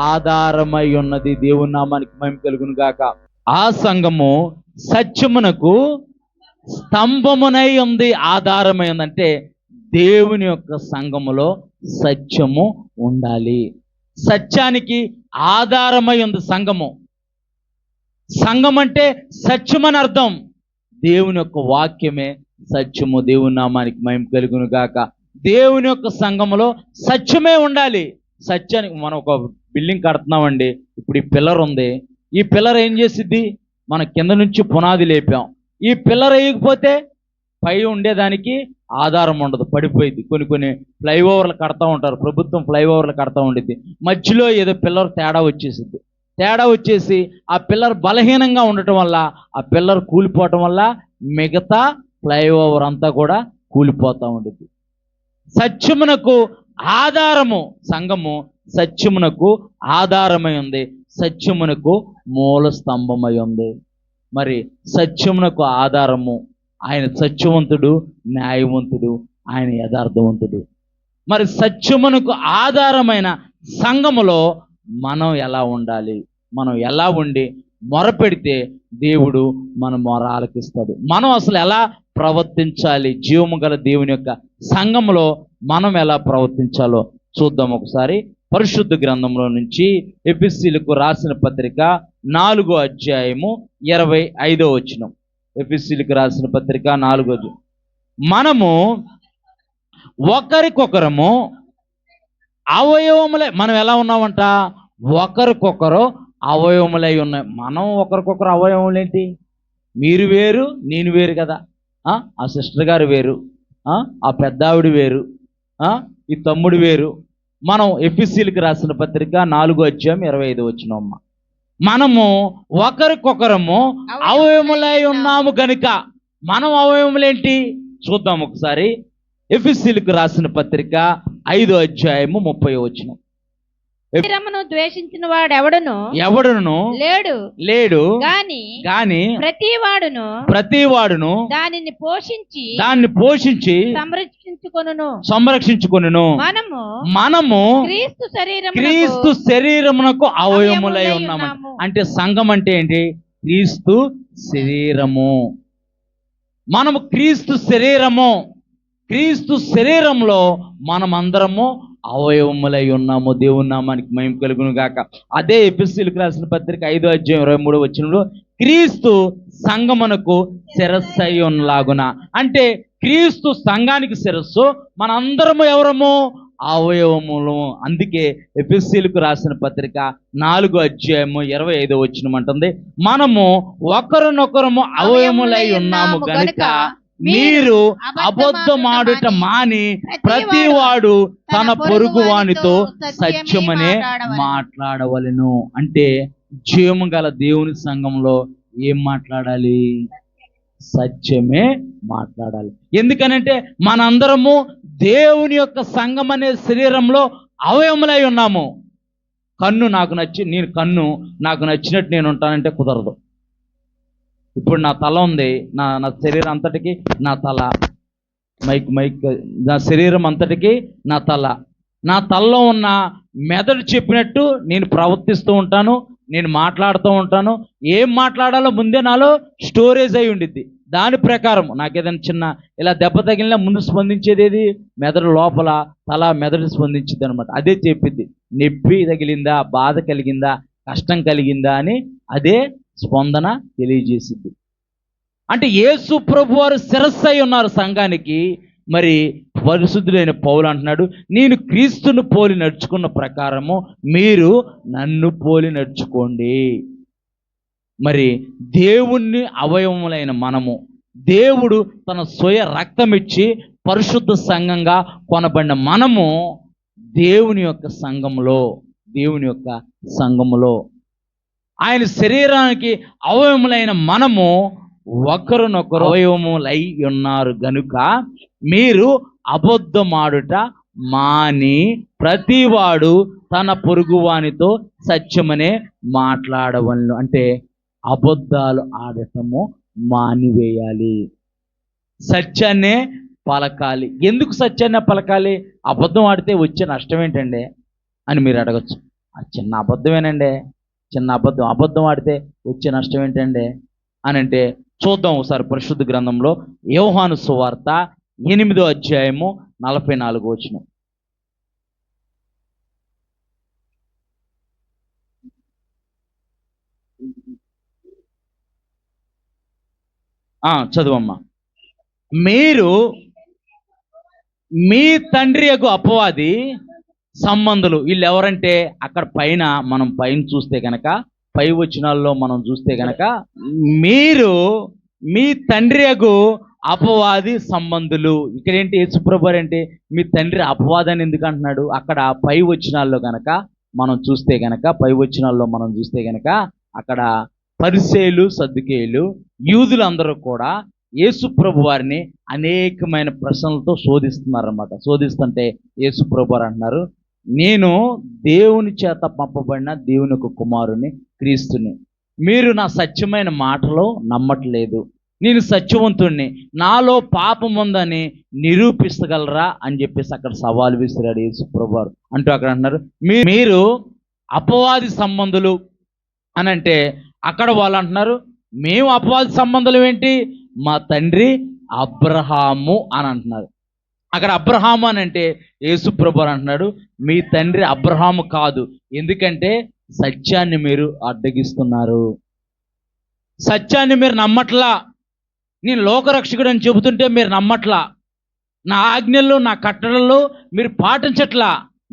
ఆధారమై ఉన్నది. దేవుని నామానికి మహిమ కలుగును గాక. ఆ సంఘము సత్యమునకు స్తంభమునై ఉంది, ఆధారమై ఉంది. అంటే దేవుని యొక్క సంఘములో సత్యము ఉండాలి. సత్యానికి ఆధారమై ఉంది సంఘము. సంఘం అంటే సత్యం అని అర్థం. దేవుని యొక్క వాక్యమే సత్యము. దేవుని నామానికి మహిమ కలుగును గాక. దేవుని యొక్క సంఘములో సత్యమే ఉండాలి. సత్యానికి మనం ఒక బిల్డింగ్ కడుతున్నామండి. ఇప్పుడు ఈ పిల్లర్ ఉంది. ఈ పిల్లర్ ఏం చేసిద్ది? మన కింద నుంచి పునాది లేపాం. ఈ పిల్లర్ వేయకపోతే పై ఉండేదానికి ఆధారం ఉండదు, పడిపోయింది. కొన్ని ఫ్లైఓవర్లు కడతా ఉంటారు, ప్రభుత్వం ఫ్లైఓవర్లు కడతా ఉండిద్ది. మధ్యలో ఏదో పిల్లర్ తేడా వచ్చేసి ఆ పిల్లర్ బలహీనంగా ఉండటం వల్ల, ఆ పిల్లర్ కూలిపోవటం వల్ల మిగతా ఫ్లైఓవర్ అంతా కూడా కూలిపోతూ ఉండిద్ది. సత్యమునకు ఆధారము సంఘము, సత్యమునకు ఆధారమై ఉంది, సత్యమునకు మూల స్తంభమై ఉంది. మరి సత్యమునకు ఆధారము ఆయన సత్యవంతుడు, న్యాయవంతుడు, ఆయన యథార్థవంతుడు. మరి సత్యమునకు ఆధారమైన సంఘములో మనం ఎలా ఉండాలి? మనం ఎలా ఉండి మొరపెడితే దేవుడు మన మొర ఆలకిస్తాడు? మనం అసలు ఎలా ప్రవర్తించాలి? జీవము గల దేవుని యొక్క సంఘములో మనం ఎలా ప్రవర్తించాలో చూద్దాం ఒకసారి. పరిశుద్ధ గ్రంథంలో నుంచి ఎఫెసీయులకు రాసిన పత్రిక 4వ అధ్యాయము 25వ వచనం. ఎఫెసీయులకు రాసిన పత్రిక 4వ అధ్యాయం. మనము ఒకరికొకరము అవయవములై, మనం ఎలా ఉన్నామంట? ఒకరికొకరు అవయవములై ఉన్నాయి. మనం ఒకరికొకరు అవయవములు ఏంటి? మీరు వేరు, నేను వేరు కదా. ఆ సిస్టర్ గారు వేరు, ఆ పెద్ద ఆవిడ వేరు, ఈ తమ్ముడు వేరు. మనం ఎఫెసీయులకు రాసిన పత్రిక 4వ అధ్యాయం 25వ వచనం. అమ్మ, మనము ఒకరికొకరము అవయవములై ఉన్నాము గనుక. మనం అవయవములేంటి చూద్దాం ఒకసారి. ఎఫెసీయులకు రాసిన పత్రిక 5వ అధ్యాయము 30వ వచనం. శరీరమును ద్వేషించిన వాడెవడును లేడు గాని ప్రతివాడును దానిని పోషించి సంరక్షించుకొనును. మనము క్రీస్తు శరీరమునకు అవయవములై ఉన్నాము. అంటే సంఘం అంటే ఏంటి? క్రీస్తు శరీరము. మనము క్రీస్తు శరీరము. క్రీస్తు శరీరంలో మనమందరము అవయవములై ఉన్నాము. దేవుని నామానికి మహిమ కలుగును గాక. అదే ఎఫెసీయులకు రాసిన పత్రిక 5వ అధ్యాయం 23వ వచనంలో క్రీస్తు సంఘమునకు శిరస్సై ఉన్నలాగున. అంటే క్రీస్తు సంఘానికి శిరస్సు, మనందరము ఎవరము? అవయవములు. అందుకే ఎఫెసీయులకు రాసిన పత్రిక 4వ అధ్యాయము 25వ వచనం అంటుంది, మనము ఒకరినొకరము అవయవములై ఉన్నాము గనుక మీరు అబద్ధమాడుట మాని ప్రతివాడు తన పొరుగు వానితో సత్యమనే మాట్లాడవలెను. అంటే జీవము గల దేవుని సంఘంలో ఏం మాట్లాడాలి? సత్యమే మాట్లాడాలి. ఎందుకనంటే మనందరము దేవుని యొక్క సంఘం అనే శరీరంలో అవయవములై ఉన్నాము. కన్ను నాకు నచ్చినట్టు నేను ఉంటానంటే కుదరదు. ఇప్పుడు నా తల ఉంది, నా శరీరం అంతటికి నా తల, నా శరీరం అంతటికి నా తలలో ఉన్న మెదడు చెప్పినట్టు నేను ప్రవర్తిస్తూ ఉంటాను. నేను మాట్లాడుతూ ఉంటాను, ఏం మాట్లాడాలో ముందే నాలో స్టోరేజ్ అయి ఉండిద్ది. దాని ప్రకారం నాకు ఏదైనా చిన్న ఇలా దెబ్బ తగిలినా ముందు స్పందించేది ఏది? మెదడు లోపల, తల మెదడు స్పందించిద్ది అనమాట. అదే చెప్పిద్ది, నొప్పి తగిలిందా, బాధ కలిగిందా, కష్టం కలిగిందా అని అదే స్పందన తెలియజేసిద్ది. అంటే యేసు ప్రభు వారు శిరస్సు అయి ఉన్నారు సంఘానికి. మరి పరిశుద్ధుడైన పౌలు అంటున్నాడు, నేను క్రీస్తును పోలి నడుచుకున్న ప్రకారము మీరు నన్ను పోలి నడుచుకోండి. మరి దేవుణ్ణి అవయవములైన మనము, దేవుడు తన స్వయ రక్తం ఇచ్చి పరిశుద్ధ సంఘంగా కొనబడిన మనము దేవుని యొక్క సంఘములో ఆయన శరీరానికి అవయవములైన మనము ఒకరినొకరు అవయవములై ఉన్నారు గనుక మీరు అబద్ధమాడుట మాని ప్రతివాడు తన పొరుగువానితో సత్యమనే మాట్లాడవలను. అంటే అబద్ధాలు ఆడటము మానివేయాలి, సత్యాన్నే పలకాలి. ఎందుకు సత్యాన్నే పలకాలి? అబద్ధం ఆడితే వచ్చే నష్టం ఏంటండి అని మీరు అడగచ్చు. అది చిన్న అబద్ధమేనండి, చిన్న అబద్ధం ఆడితే వచ్చే నష్టం ఏంటండి అని అంటే చూద్దాం ఒకసారి పరిశుద్ధ గ్రంథంలో యోహాను సువార్త 8వ అధ్యాయము 44వ వచనం. చదువమ్మా. మీరు మీ తండ్రి యొక్క అపవాది సంబంధులు. వీళ్ళు ఎవరంటే అక్కడ పైన మనం పైన చూస్తే గనక, పై వచనాల్లో మనం చూస్తే గనక, మీరు మీ తండ్రి యొక్క అపవాది సంబంధులు. ఇక్కడ ఏంటి? యేసుప్రభు అంటే మీ తండ్రి అపవాదని ఎందుకు అంటున్నాడు? అక్కడ పై వచనాల్లో గనక మనం చూస్తే గనక అక్కడ పరిసయ్యులు, సద్దుకేయులు, యూదులందరూ కూడా యేసుప్రభు వారిని అనేకమైన ప్రశ్నలతో శోధిస్తున్నారన్నమాట. శోధిస్తుంటే యేసుప్రభు వారు అంటున్నారు, నేను దేవుని చేత పంపబడిన దేవుని యొక్క కుమారుని, క్రీస్తుని. మీరు నా సత్యమైన మాటలో నమ్మట్లేదు. నేను సత్యవంతుణ్ణి, నాలో పాపం ఉందని నిరూపించగలరా అని చెప్పేసి అక్కడ సవాలు విసిరాడు యేసుప్రభు వారు. అంటూ అక్కడ అంటున్నారు, మీరు అపవాది సంబంధులు అని అంటే అక్కడ వాళ్ళు అంటున్నారు, మేము అపవాది సంబంధులు ఏంటి? మా తండ్రి అబ్రహాము అని అంటున్నారు. అక్కడ అబ్రహాము అని అంటే యేసుప్రభు అంటున్నాడు, మీ తండ్రి అబ్రహాము కాదు. ఎందుకంటే సత్యాన్ని మీరు అడ్డగిస్తున్నారు, సత్యాన్ని మీరు నమ్మట్లా. నేను లోకరక్షకుడు అని చెబుతుంటే మీరు నమ్మట్లా, నా ఆజ్ఞల్లో నా కట్టడల్లో మీరు పాటించట్లా,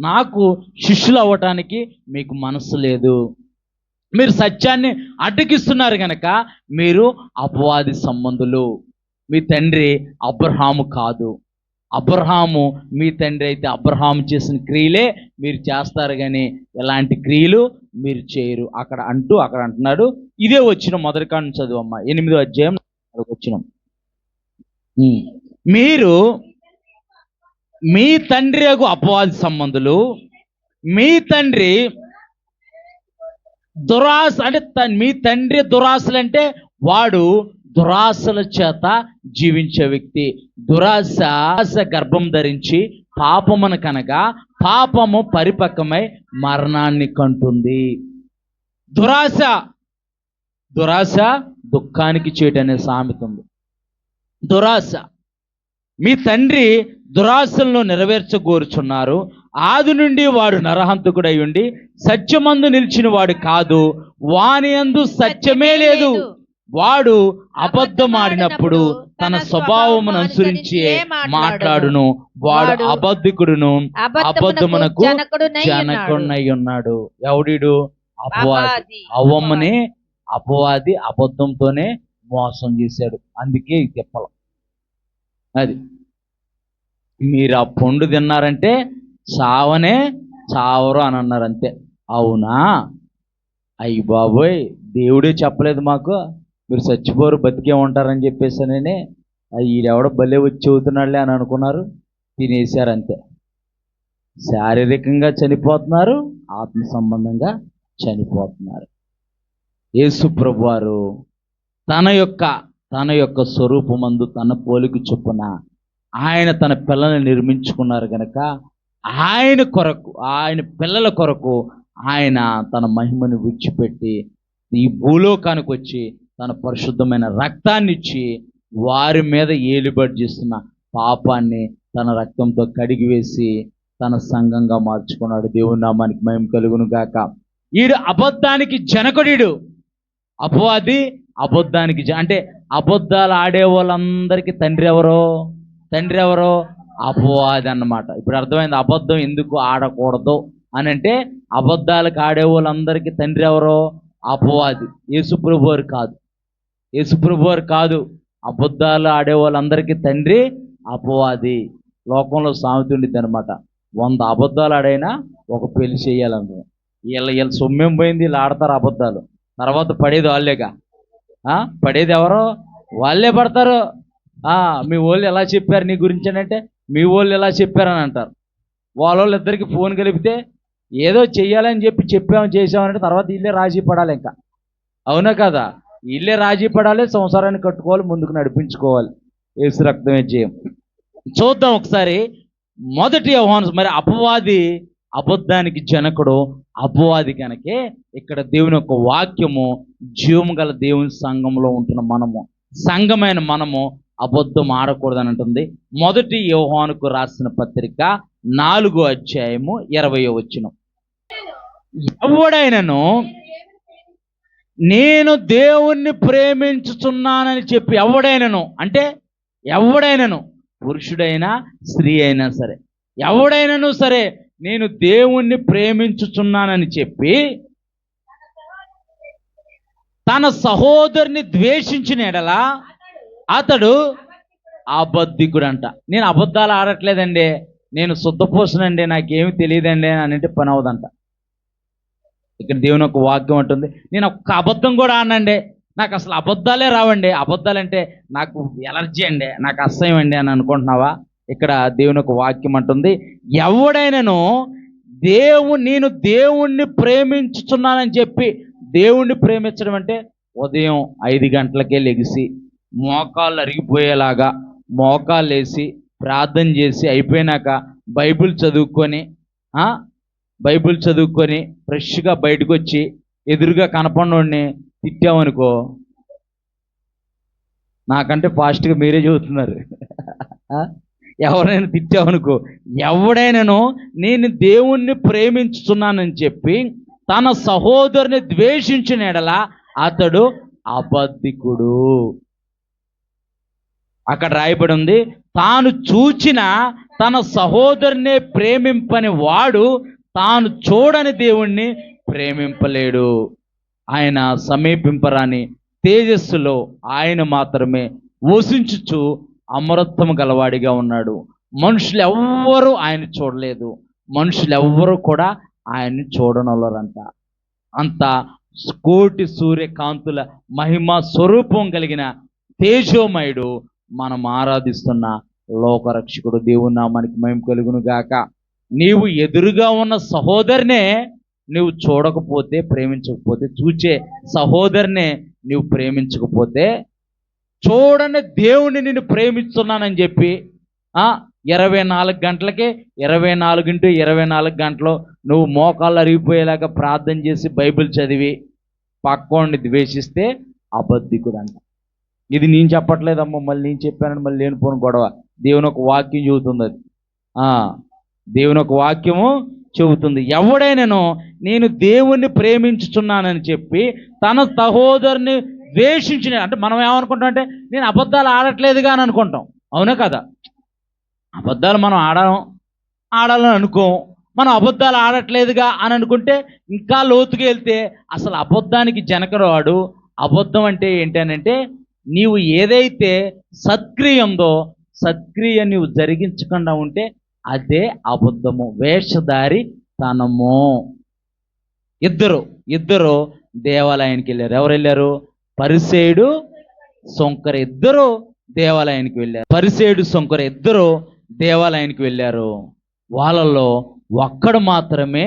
నాకు శిష్యులు అవ్వటానికి మీకు మనసు లేదు. మీరు సత్యాన్ని అడ్డగిస్తున్నారు కనుక మీరు అపవాది సంబంధులు. మీ తండ్రి అబ్రహాము కాదు. అబ్రహాము మీ తండ్రి అయితే అబ్రహాము చేసిన క్రియలే మీరు చేస్తారు, కానీ ఎలాంటి క్రియలు మీరు చేయరు అక్కడ అంటున్నాడు. ఇదే వచ్చిన మొదటి కాడ నుంచి చదువమ్మా, 8వ అధ్యాయం వచ్చిన. మీరు మీ తండ్రి యొక్క అపవాది సంబంధులు, మీ తండ్రి దురాశ అంటే మీ తండ్రి దురాశలు అంటే వాడు దురాశల చేత జీవించే వ్యక్తి. దురాశ గర్భం ధరించి పాపమును కనగా పాపము పరిపక్వమై మరణాన్ని కంటుంది. దురాశ దుఃఖానికి చేటు అనే సామెత ఉంది. దురాశ, మీ తండ్రి దురాశలను నెరవేర్చగోరుచున్నారు. ఆది నుండి వాడు నరహంతకుడై ఉండి సత్యమందు నిలిచిన వాడు కాదు, వాని యందు సత్యమే లేదు. వాడు అబద్ధమాడినప్పుడు తన స్వభావమును అనుసరించి మాట్లాడును. వాడు అబద్ధికుడును, అబద్ధమునకు జనకుడై ఉన్నాడు. ఎవడు? అపవాది. అవ్వమ్మని అపవాది అబద్ధంతోనే మోసం చేశాడు. అందుకే చెప్పలం అది. మీరు ఆ పండు తిన్నారంటే చావరు అని అన్నారు అంతే. అవునా? అయ్యి బాబోయ్, దేవుడే చెప్పలేదు మాకు, మీరు చచ్చిపోరు బతికే ఉంటారని చెప్పేసానని ఈడెవడో భలే వచ్చి చెబుతున్నాడులే అని అనుకున్నారు, తినేశారు అంతే. శారీరకంగా చనిపోతున్నారు, ఆత్మ సంబంధంగా చనిపోతున్నారు. యేసు ప్రభువారు తన యొక్క స్వరూపమందు తన పోలిక చొప్పున ఆయన తన పిల్లల్ని నిర్మించుకున్నారు కనుక ఆయన పిల్లల కొరకు ఆయన తన మహిమను విడిచిపెట్టి ఈ భూలోకానికి వచ్చి తన పరిశుద్ధమైన రక్తాన్ని ఇచ్చి వారి మీద ఏలుబడి చేస్తున్న పాపాన్ని తన రక్తంతో కడిగివేసి తన సంఘంగా మార్చుకున్నాడు. దేవుని నామానికి మహిమ కలుగును గాక. ఈడు అబద్ధానికి జనకుడు. అపవాది అబద్ధానికి అంటే అబద్ధాలు ఆడే వాళ్ళందరికీ తండ్రి ఎవరో అపవాది అన్నమాట. ఇప్పుడు అర్థమైంది అబద్ధం ఎందుకు ఆడకూడదు అని. అంటే అబద్ధాలకు ఆడే వాళ్ళందరికీ తండ్రి ఎవరో అపవాది, యేసుప్రభు వారు కాదు. అబద్ధాలు ఆడే వాళ్ళందరికీ తండ్రి అపవాది. లోకంలో సామెత ఉండిద్ది అనమాట, 100 అబద్ధాలు ఆడైనా ఒక పెళ్లి చేయాలనుకో. వీళ్ళ సొమ్మేం పోయింది, వీళ్ళు ఆడతారు అబద్ధాలు, తర్వాత పడేది వాళ్ళేగా. పడేది ఎవరో వాళ్ళే పడతారు. మీ వాళ్ళు ఎలా చెప్పారు నీ గురించి అని అంటే మీ వాళ్ళు ఎలా చెప్పారని అంటారు. వాళ్ళిద్దరికి ఫోన్ కలిపితే ఏదో చెయ్యాలని చేసామనంటే తర్వాత వీళ్ళే రాజీ పడాలి. ఇంకా అవునా కదా, వీళ్ళే రాజీ పడాలి, సంసారాన్ని కట్టుకోవాలి, ముందుకు నడిపించుకోవాలి. యేసు రక్తమే జయం. చూద్దాం ఒకసారి 1 యోహాను. మరి అపవాది అబద్ధానికి జనకుడు అపవాది కనుకే ఇక్కడ దేవుని యొక్క వాక్యము జీవము గల దేవుని సంఘంలో ఉంటున్న సంఘమైన మనము అబద్ధం ఆడకూడదని అంటుంది. 1 యోహానుకు రాసిన పత్రిక 4వ అధ్యాయము 20వ వచనం. ఎవడైనను నేను దేవుణ్ణి ప్రేమించుచున్నానని చెప్పి, ఎవడైనను అంటే ఎవడైనను, పురుషుడైనా స్త్రీ అయినా సరే, ఎవడైనను సరే నేను దేవుణ్ణి ప్రేమించుచున్నానని చెప్పి తన సహోదరుని ద్వేషించిన ఎడల అతడు అబద్ధికుడంట. నేను అబద్ధాలు ఆడట్లేదండి, నేను శుద్ధపోసనండి, నాకేమి తెలియదండి అని అంటే పని అవదంట. ఇక్కడ దేవుని ఒక వాక్యం అంటుంది, నేను ఒక్క అబద్ధం కూడా ఆడనండి, నాకు అసలు అబద్ధాలే రావండి, అబద్ధాలంటే నాకు ఎలర్జీ అండి, నాకు అసహ్యం అండి అని అనుకుంటున్నావా? ఇక్కడ దేవుని ఒక వాక్యం అంటుంది, ఎవడైనాను నేను దేవుణ్ణి ప్రేమించుచున్నానని చెప్పి, దేవుణ్ణి ప్రేమించడం అంటే ఉదయం 5 గంటలకే లెగిసి మోకాళ్ళు అరిగిపోయేలాగా మోకాళ్ళు వేసి ప్రార్థన చేసి అయిపోయినాక బైబిల్ చదువుకొని ఫ్రెష్గా బయటకు వచ్చి ఎదురుగా కనపడినోడిని తిట్టామనుకో, నాకంటే ఫాస్ట్గా మీరే చదువుతున్నారు. ఎవరైనా తిట్టామనుకో, ఎవడైనాను నేను దేవుణ్ణి ప్రేమించుతున్నానని చెప్పి తన సహోదరుని ద్వేషించిన ఎడల అతడు అబద్ధికుడు. అక్కడ రాయబడి ఉంది, తాను చూచిన తన సహోదరునే ప్రేమింపని వాడు తాను చూడని దేవుణ్ణి ప్రేమింపలేడు. ఆయన సమీపింపరాని తేజస్సులో ఆయన మాత్రమే వసించుచు అమరత్వము గలవాడిగా ఉన్నాడు. మనుషులు ఎవ్వరూ ఆయన చూడలేదు, మనుషులు ఎవ్వరూ కూడా ఆయన్ని చూడనొల్లరంట. అంత కోటి సూర్యకాంతుల మహిమ స్వరూపం కలిగిన తేజోమయుడు మనం ఆరాధిస్తున్న లోకరక్షకుడు. దేవుని నామానికి మహిమ కలుగును గాక. నీవు ఎదురుగా ఉన్న సహోదరునే నువ్వు చూడకపోతే, ప్రేమించకపోతే, చూచే సహోదరునే నువ్వు ప్రేమించకపోతే, చూడని దేవుణ్ణి నేను ప్రేమిస్తున్నానని చెప్పి 24 గంటలకే 24 గంటలు నువ్వు మోకాళ్ళు అరిగిపోయేలాగా ప్రార్థన చేసి బైబిల్ చదివి పక్కోడిని ద్వేషిస్తే అబద్ధికుడు అంట. ఇది నేను చెప్పట్లేదమ్మా, మళ్ళీ నేను చెప్పానని మళ్ళీ లేనిపోని గొడవ. దేవుని ఒక వాక్యం చెబుతుంది, అది దేవుని ఒక వాక్యము చెబుతుంది. ఎవడైనాను నేను దేవుణ్ణి ప్రేమించుచున్నానని చెప్పి తన సహోదరుని ద్వేషించిన, అంటే మనం ఏమనుకుంటాం అంటే నేను అబద్ధాలు ఆడట్లేదుగా అని అనుకుంటాం. అవునా కదా? అబద్ధాలు మనం ఆడాలని అనుకోం. మనం అబద్ధాలు ఆడట్లేదుగా అని అనుకుంటే ఇంకా లోతుగా వెళ్తే అసలు అబద్ధానికి జనకరాడు. అబద్ధం అంటే ఏంటనంటే నీవు ఏదైతే సత్క్రియ ఉందో సత్క్రియ నీవు జరిగించకుండా ఉంటే అదే అబద్ధము, వేషధారి తనము. ఇద్దరు దేవాలయానికి వెళ్ళారు. ఎవరు వెళ్ళారు? పరిసేయుడు సొంకర ఇద్దరు దేవాలయానికి వెళ్ళారు. పరిసేయుడు సొంకర ఇద్దరు దేవాలయానికి వెళ్ళారు. వాళ్ళల్లో ఒక్కడు మాత్రమే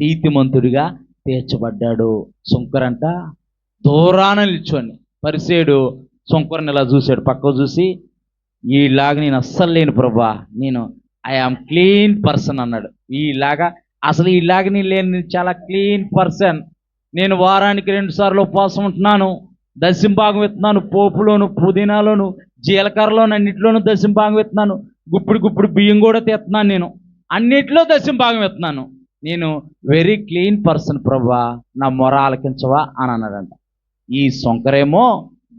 నీతిమంతుడిగా తీర్చబడ్డాడు. సొంకరంట దూరాన నిల్చొని, పరిసేయుడు సొంకరని ఇలా చూశాడు, పక్క చూసి, ఈలాగా నేను అస్సలు లేను ప్రభా, నేను ఐ ఆమ్ క్లీన్ పర్సన్ అన్నాడు. ఈలాగా అసలు ఇలాగని లేని చాలా క్లీన్ పర్సన్. నేను వారానికి 2 సార్లు ఉపవాసం ఉంటున్నాను, దశంభాగం ఎత్తున్నాను, పోపులోను, పుదీనాలోను, జీలకర్రలోను, అన్నింటిలోనూ దశంభాగం ఎత్తున్నాను, గుప్పుడు బియ్యం కూడా తెస్తున్నాను, నేను అన్నిట్లో దశంభాగం ఎత్తున్నాను, నేను వెరీ క్లీన్ పర్సన్ ప్రభా, నా మొర ఆలకించవా అని అన్నాడంట. ఈ సొంకరేమో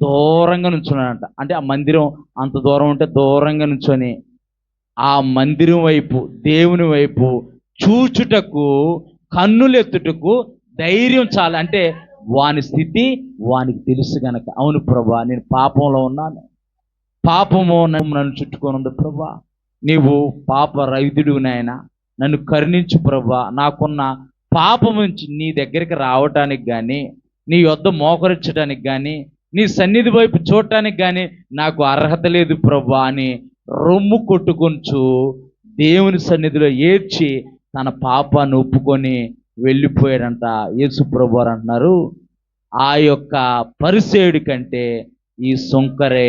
దూరంగా నుంచున్నాడంట. అంటే ఆ మందిరం అంత దూరం ఉంటే దూరంగా నుంచొని ఆ మందిరం వైపు, దేవుని వైపు చూచుటకు, కన్నులెత్తుటకు ధైర్యం చాలు. అంటే వాని స్థితి వానికి తెలుసు గనక, అవును ప్రభా నేను పాపంలో ఉన్నాను, పాపము నన్ను చుట్టుకొని ఉంది ప్రభా, నీవు పాప రహితుడు నాయన, నన్ను కరుణించు ప్రభా, నాకున్న పాపం నుంచి నీ దగ్గరికి రావటానికి కానీ, నీ యొద్ద మోకరించడానికి కానీ, నీ సన్నిధి వైపు చూడటానికి కానీ నాకు అర్హత లేదు ప్రభా అని రొమ్ము కొట్టుకొంచు దేవుని సన్నిధిలో ఏడ్చి తన పాపాన్ని ఒప్పుకొని వెళ్ళిపోయాడంట. యేసు ప్రభువారు అంటున్నారు, ఆ యొక్క పరిసేయుడి కంటే ఈ సొంకరే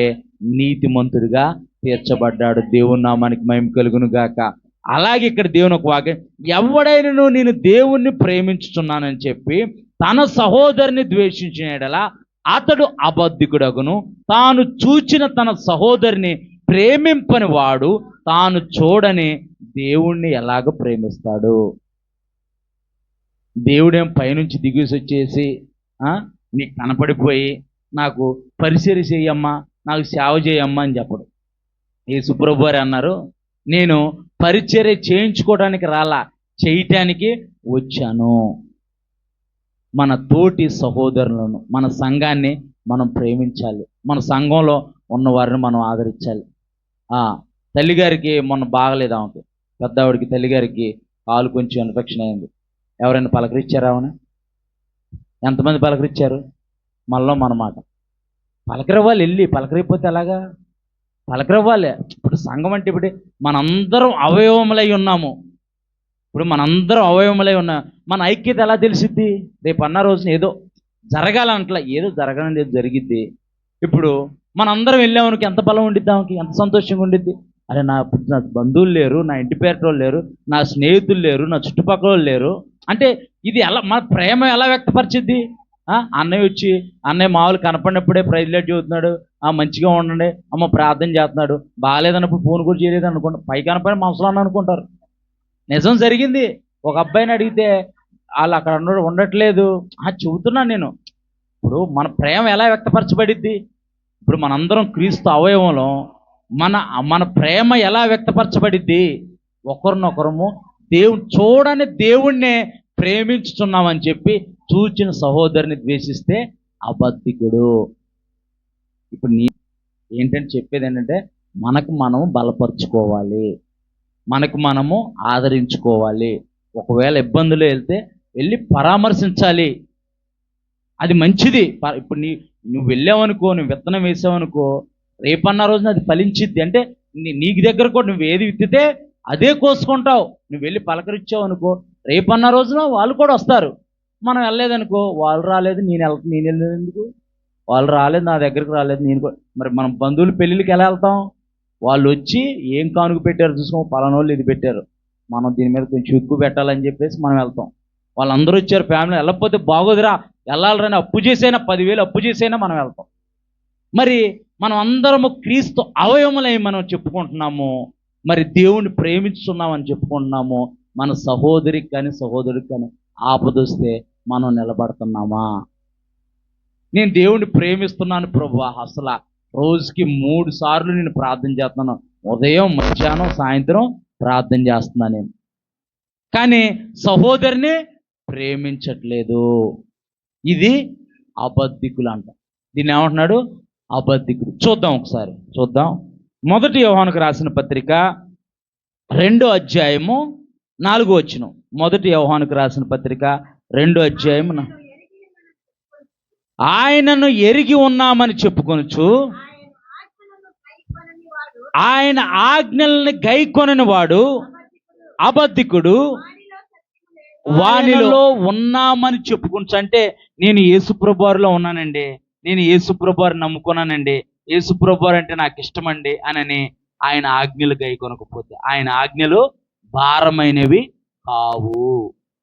నీతిమంతుడిగా తీర్చబడ్డాడు. దేవుని నామానికి మహిమ కలుగును గాక. అలాగే ఇక్కడ దేవుని ఒక వాక్యం, ఎవడైనను నేను దేవుణ్ణి ప్రేమించుచున్నానని చెప్పి తన సహోదరుని ద్వేషించిన యెడల అతడు అబద్ధికుడగును, తాను చూచిన తన సహోదరిని ప్రేమింపని వాడు తాను చూడని దేవుణ్ణి ఎలాగ ప్రేమిస్తాడు? దేవుడేం పైనుంచి దిగేసి వచ్చేసి నీకు కనపడిపోయి నాకు పరిచర్య చేయమ్మా, నాకు సేవ చేయమ్మా అని చెప్పడు. యేసు ప్రభువు వారు అన్నారు, నేను పరిచర్య చేయించుకోవడానికి రాలా, చేయటానికి వచ్చాను. మన తోటి సహోదరులను, మన సంఘాన్ని మనం ప్రేమించాలి, మన సంఘంలో ఉన్నవారిని మనం ఆదరించాలి. తల్లిగారికి మొన్న బాగలేదు, ఆమెకి పెద్దవాడికి తల్లిగారికి కాలు కొంచెం ఇన్ఫెక్షన్ అయింది. ఎవరైనా పలకరించారా? అవునా? ఎంతమంది పలకరించారు? మనలో మన మాట పలకరివ్వాలి, వెళ్ళి పలకరిపోతే ఎలాగా? పలకరివ్వాలి. ఇప్పుడు సంఘం అంటే ఇప్పుడు మనందరం అవయవములై ఉన్నాము. ఇప్పుడు మనందరం అవయవములై ఉన్నాం. మన ఐక్యత ఎలా తెలిసిద్ది? రేపు అన్న రోజున ఏదో జరగాలంటలా, ఏదో జరగాలని ఏదో జరిగిద్ది. ఇప్పుడు మనందరం వెళ్ళామనికి ఎంత బలం ఉండిద్ది, ఆమెకి ఎంత సంతోషంగా ఉండిద్ది. అరే నా బంధువులు లేరు, నా ఇంటి పేట వాళ్ళు లేరు, నా స్నేహితులు లేరు, నా చుట్టుపక్కల వాళ్ళు లేరు అంటే ఇది ఎలా, మన ప్రేమ ఎలా వ్యక్తపరిచిద్ది? అన్నయ్య వచ్చి, అన్నయ్య మామూలు కనపడినప్పుడే ప్రైజ్లెట్ చదువుతున్నాడు, మంచిగా ఉండండి అమ్మ ప్రార్థన చేస్తున్నాడు, బాగాలేదన్నప్పుడు ఫోన్ కూడా చేయలేదు అనుకుంటా, పై కనపడి మనసులో అనుకుంటారు. నిజం జరిగింది. ఒక అబ్బాయిని అడిగితే వాళ్ళు అక్కడ ఉండట్లేదు చెబుతున్నాను నేను. ఇప్పుడు మన ప్రేమ ఎలా వ్యక్తపరచబడిద్ది? ఇప్పుడు మనందరం క్రీస్తు అవయవంలో మన ప్రేమ ఎలా వ్యక్తపరచబడిద్ది? ఒకరినొకరము చూడని దేవుణ్ణే ప్రేమించుతున్నామని చెప్పి చూచిన సహోదరుని ద్వేషిస్తే అబద్ధికుడు. ఇప్పుడు ఏంటంటే చెప్పేది ఏంటంటే, మనకు మనం బలపరుచుకోవాలి, మనకు మనము ఆదరించుకోవాలి. ఒకవేళ ఇబ్బందులు వెళ్తే వెళ్ళి పరామర్శించాలి, అది మంచిది. ఇప్పుడు నువ్వు వెళ్ళావనుకో, నువ్వు విత్తనం వేసావనుకో, రేపన్న రోజున అది ఫలించిద్ది. అంటే నీకు దగ్గర కూడా నువ్వు ఏది విత్తితే అదే కోసుకుంటావు. నువ్వు వెళ్ళి పలకరించావు అనుకో, రేపన్న రోజున వాళ్ళు కూడా వస్తారు. మనం వెళ్ళలేదనుకో, వాళ్ళు రాలేదు నేను వెళ్ళలేదు ఎందుకు, వాళ్ళు రాలేదు నా దగ్గరికి రాలేదు నేను కూడా. మరి మనం బంధువులు పెళ్ళిళ్ళకి ఎలా వెళ్తాం? వాళ్ళు వచ్చి ఏం కానుక పెట్టారు చూసుకో, పలానా వాళ్ళు ఇది పెట్టారు, మనం దీని మీద కొంచెం ఎక్కువ పెట్టాలని చెప్పేసి మనం వెళ్తాం. వాళ్ళందరూ వచ్చారు ఫ్యామిలీ, వెళ్ళకపోతే బాగోదురా, వెళ్ళాలని అప్పు చేసైనా 10,000 అప్పు చేసైనా మనం వెళ్తాం. మరి మనం అందరము క్రీస్తు అవయవములై మనం చెప్పుకుంటున్నాము, మరి దేవుణ్ణి ప్రేమిస్తున్నామని చెప్పుకుంటున్నాము. మన సహోదరికి కానీ సహోదరుడికి కానీ ఆపదొస్తే మనం నిలబడుతున్నామా? నేను దేవుణ్ణి ప్రేమిస్తున్నాను ప్రభువా, అసలు రోజుకి 3 సార్లు నేను ప్రార్థన చేస్తున్నాను, ఉదయం మధ్యాహ్నం సాయంత్రం ప్రార్థన చేస్తున్నాను నేను, కానీ సహోదరిని ప్రేమించట్లేదు. ఇది అబద్ధికులు అంట. దీన్ని ఏమంటున్నాడు? అబద్ధికుడు. చూద్దాం ఒకసారి, చూద్దాం. 1 యోహానుకు రాసిన పత్రిక 2వ అధ్యాయము 4వ వచనం. 1 యోహానుకు రాసిన పత్రిక 2వ అధ్యాయము, ఆయనను ఎరిగి ఉన్నామని చెప్పుకొనుచు ఆయన ఆజ్ఞల్ని గైకొనని వాడు అబద్ధికుడు, వానిలో ఉన్నామని చెప్పుకొనచ్చు. అంటే నేను యేసుప్రభువారిలో ఉన్నానండి, నేను యేసుప్రభువారిని నమ్ముకున్నానండి, యేసుప్రభువారు అంటే నాకు ఇష్టమండి అని ఆయన ఆజ్ఞలు గైకొనకపోతే, ఆయన ఆజ్ఞలు భారమైనవి కావు.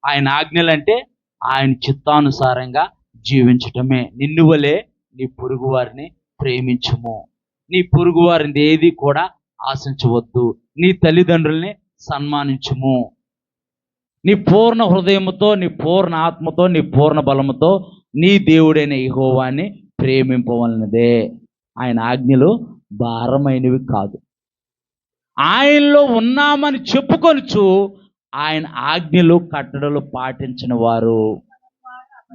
ఆయన ఆజ్ఞలు అంటే ఆయన చిత్తానుసారంగా జీవించటమే. నిన్ను వలే నీ పొరుగు వారిని ప్రేమించుము. నీ పొరుగు వారిని ఏది కూడా ఆశించవద్దు. నీ తల్లిదండ్రుల్ని సన్మానించుము. నీ పూర్ణ హృదయముతో, నీ పూర్ణ ఆత్మతో, నీ పూర్ణ బలముతో నీ దేవుడైన యెహోవాని ప్రేమింపవలనదే. ఆయన ఆజ్ఞలు భారమైనవి కాదు. ఆయనలో ఉన్నామని చెప్పుకొనుచు ఆయన ఆజ్ఞలు కట్టడలు పాటించిన వారు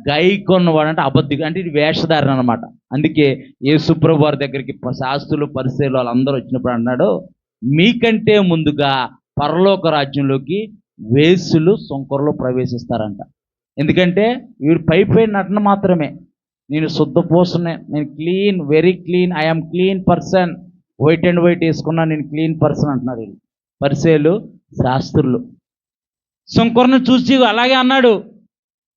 గైకొన్నవాడు అంటే అబద్ధి అంటే ఇది వేషధారణ అనమాట. అందుకే యేసుప్రభు వారి దగ్గరికి శాస్త్రులు పరిసయ్యులు వాళ్ళందరూ వచ్చినప్పుడు అన్నాడు, మీకంటే ముందుగా పరలోక రాజ్యంలోకి వేశ్యలు సుంకరులు ప్రవేశిస్తారంట. ఎందుకంటే వీడు పై నటన మాత్రమే. నేను శుద్ధ పూసనే, నేను clean, very clean, I'm clean person, white and white వేసుకున్నా, నేను క్లీన్ పర్సన్ అంటున్నారు వీళ్ళు పరిసయ్యులు శాస్త్రులు. సుంకరుని చూసి అలాగే అన్నాడు,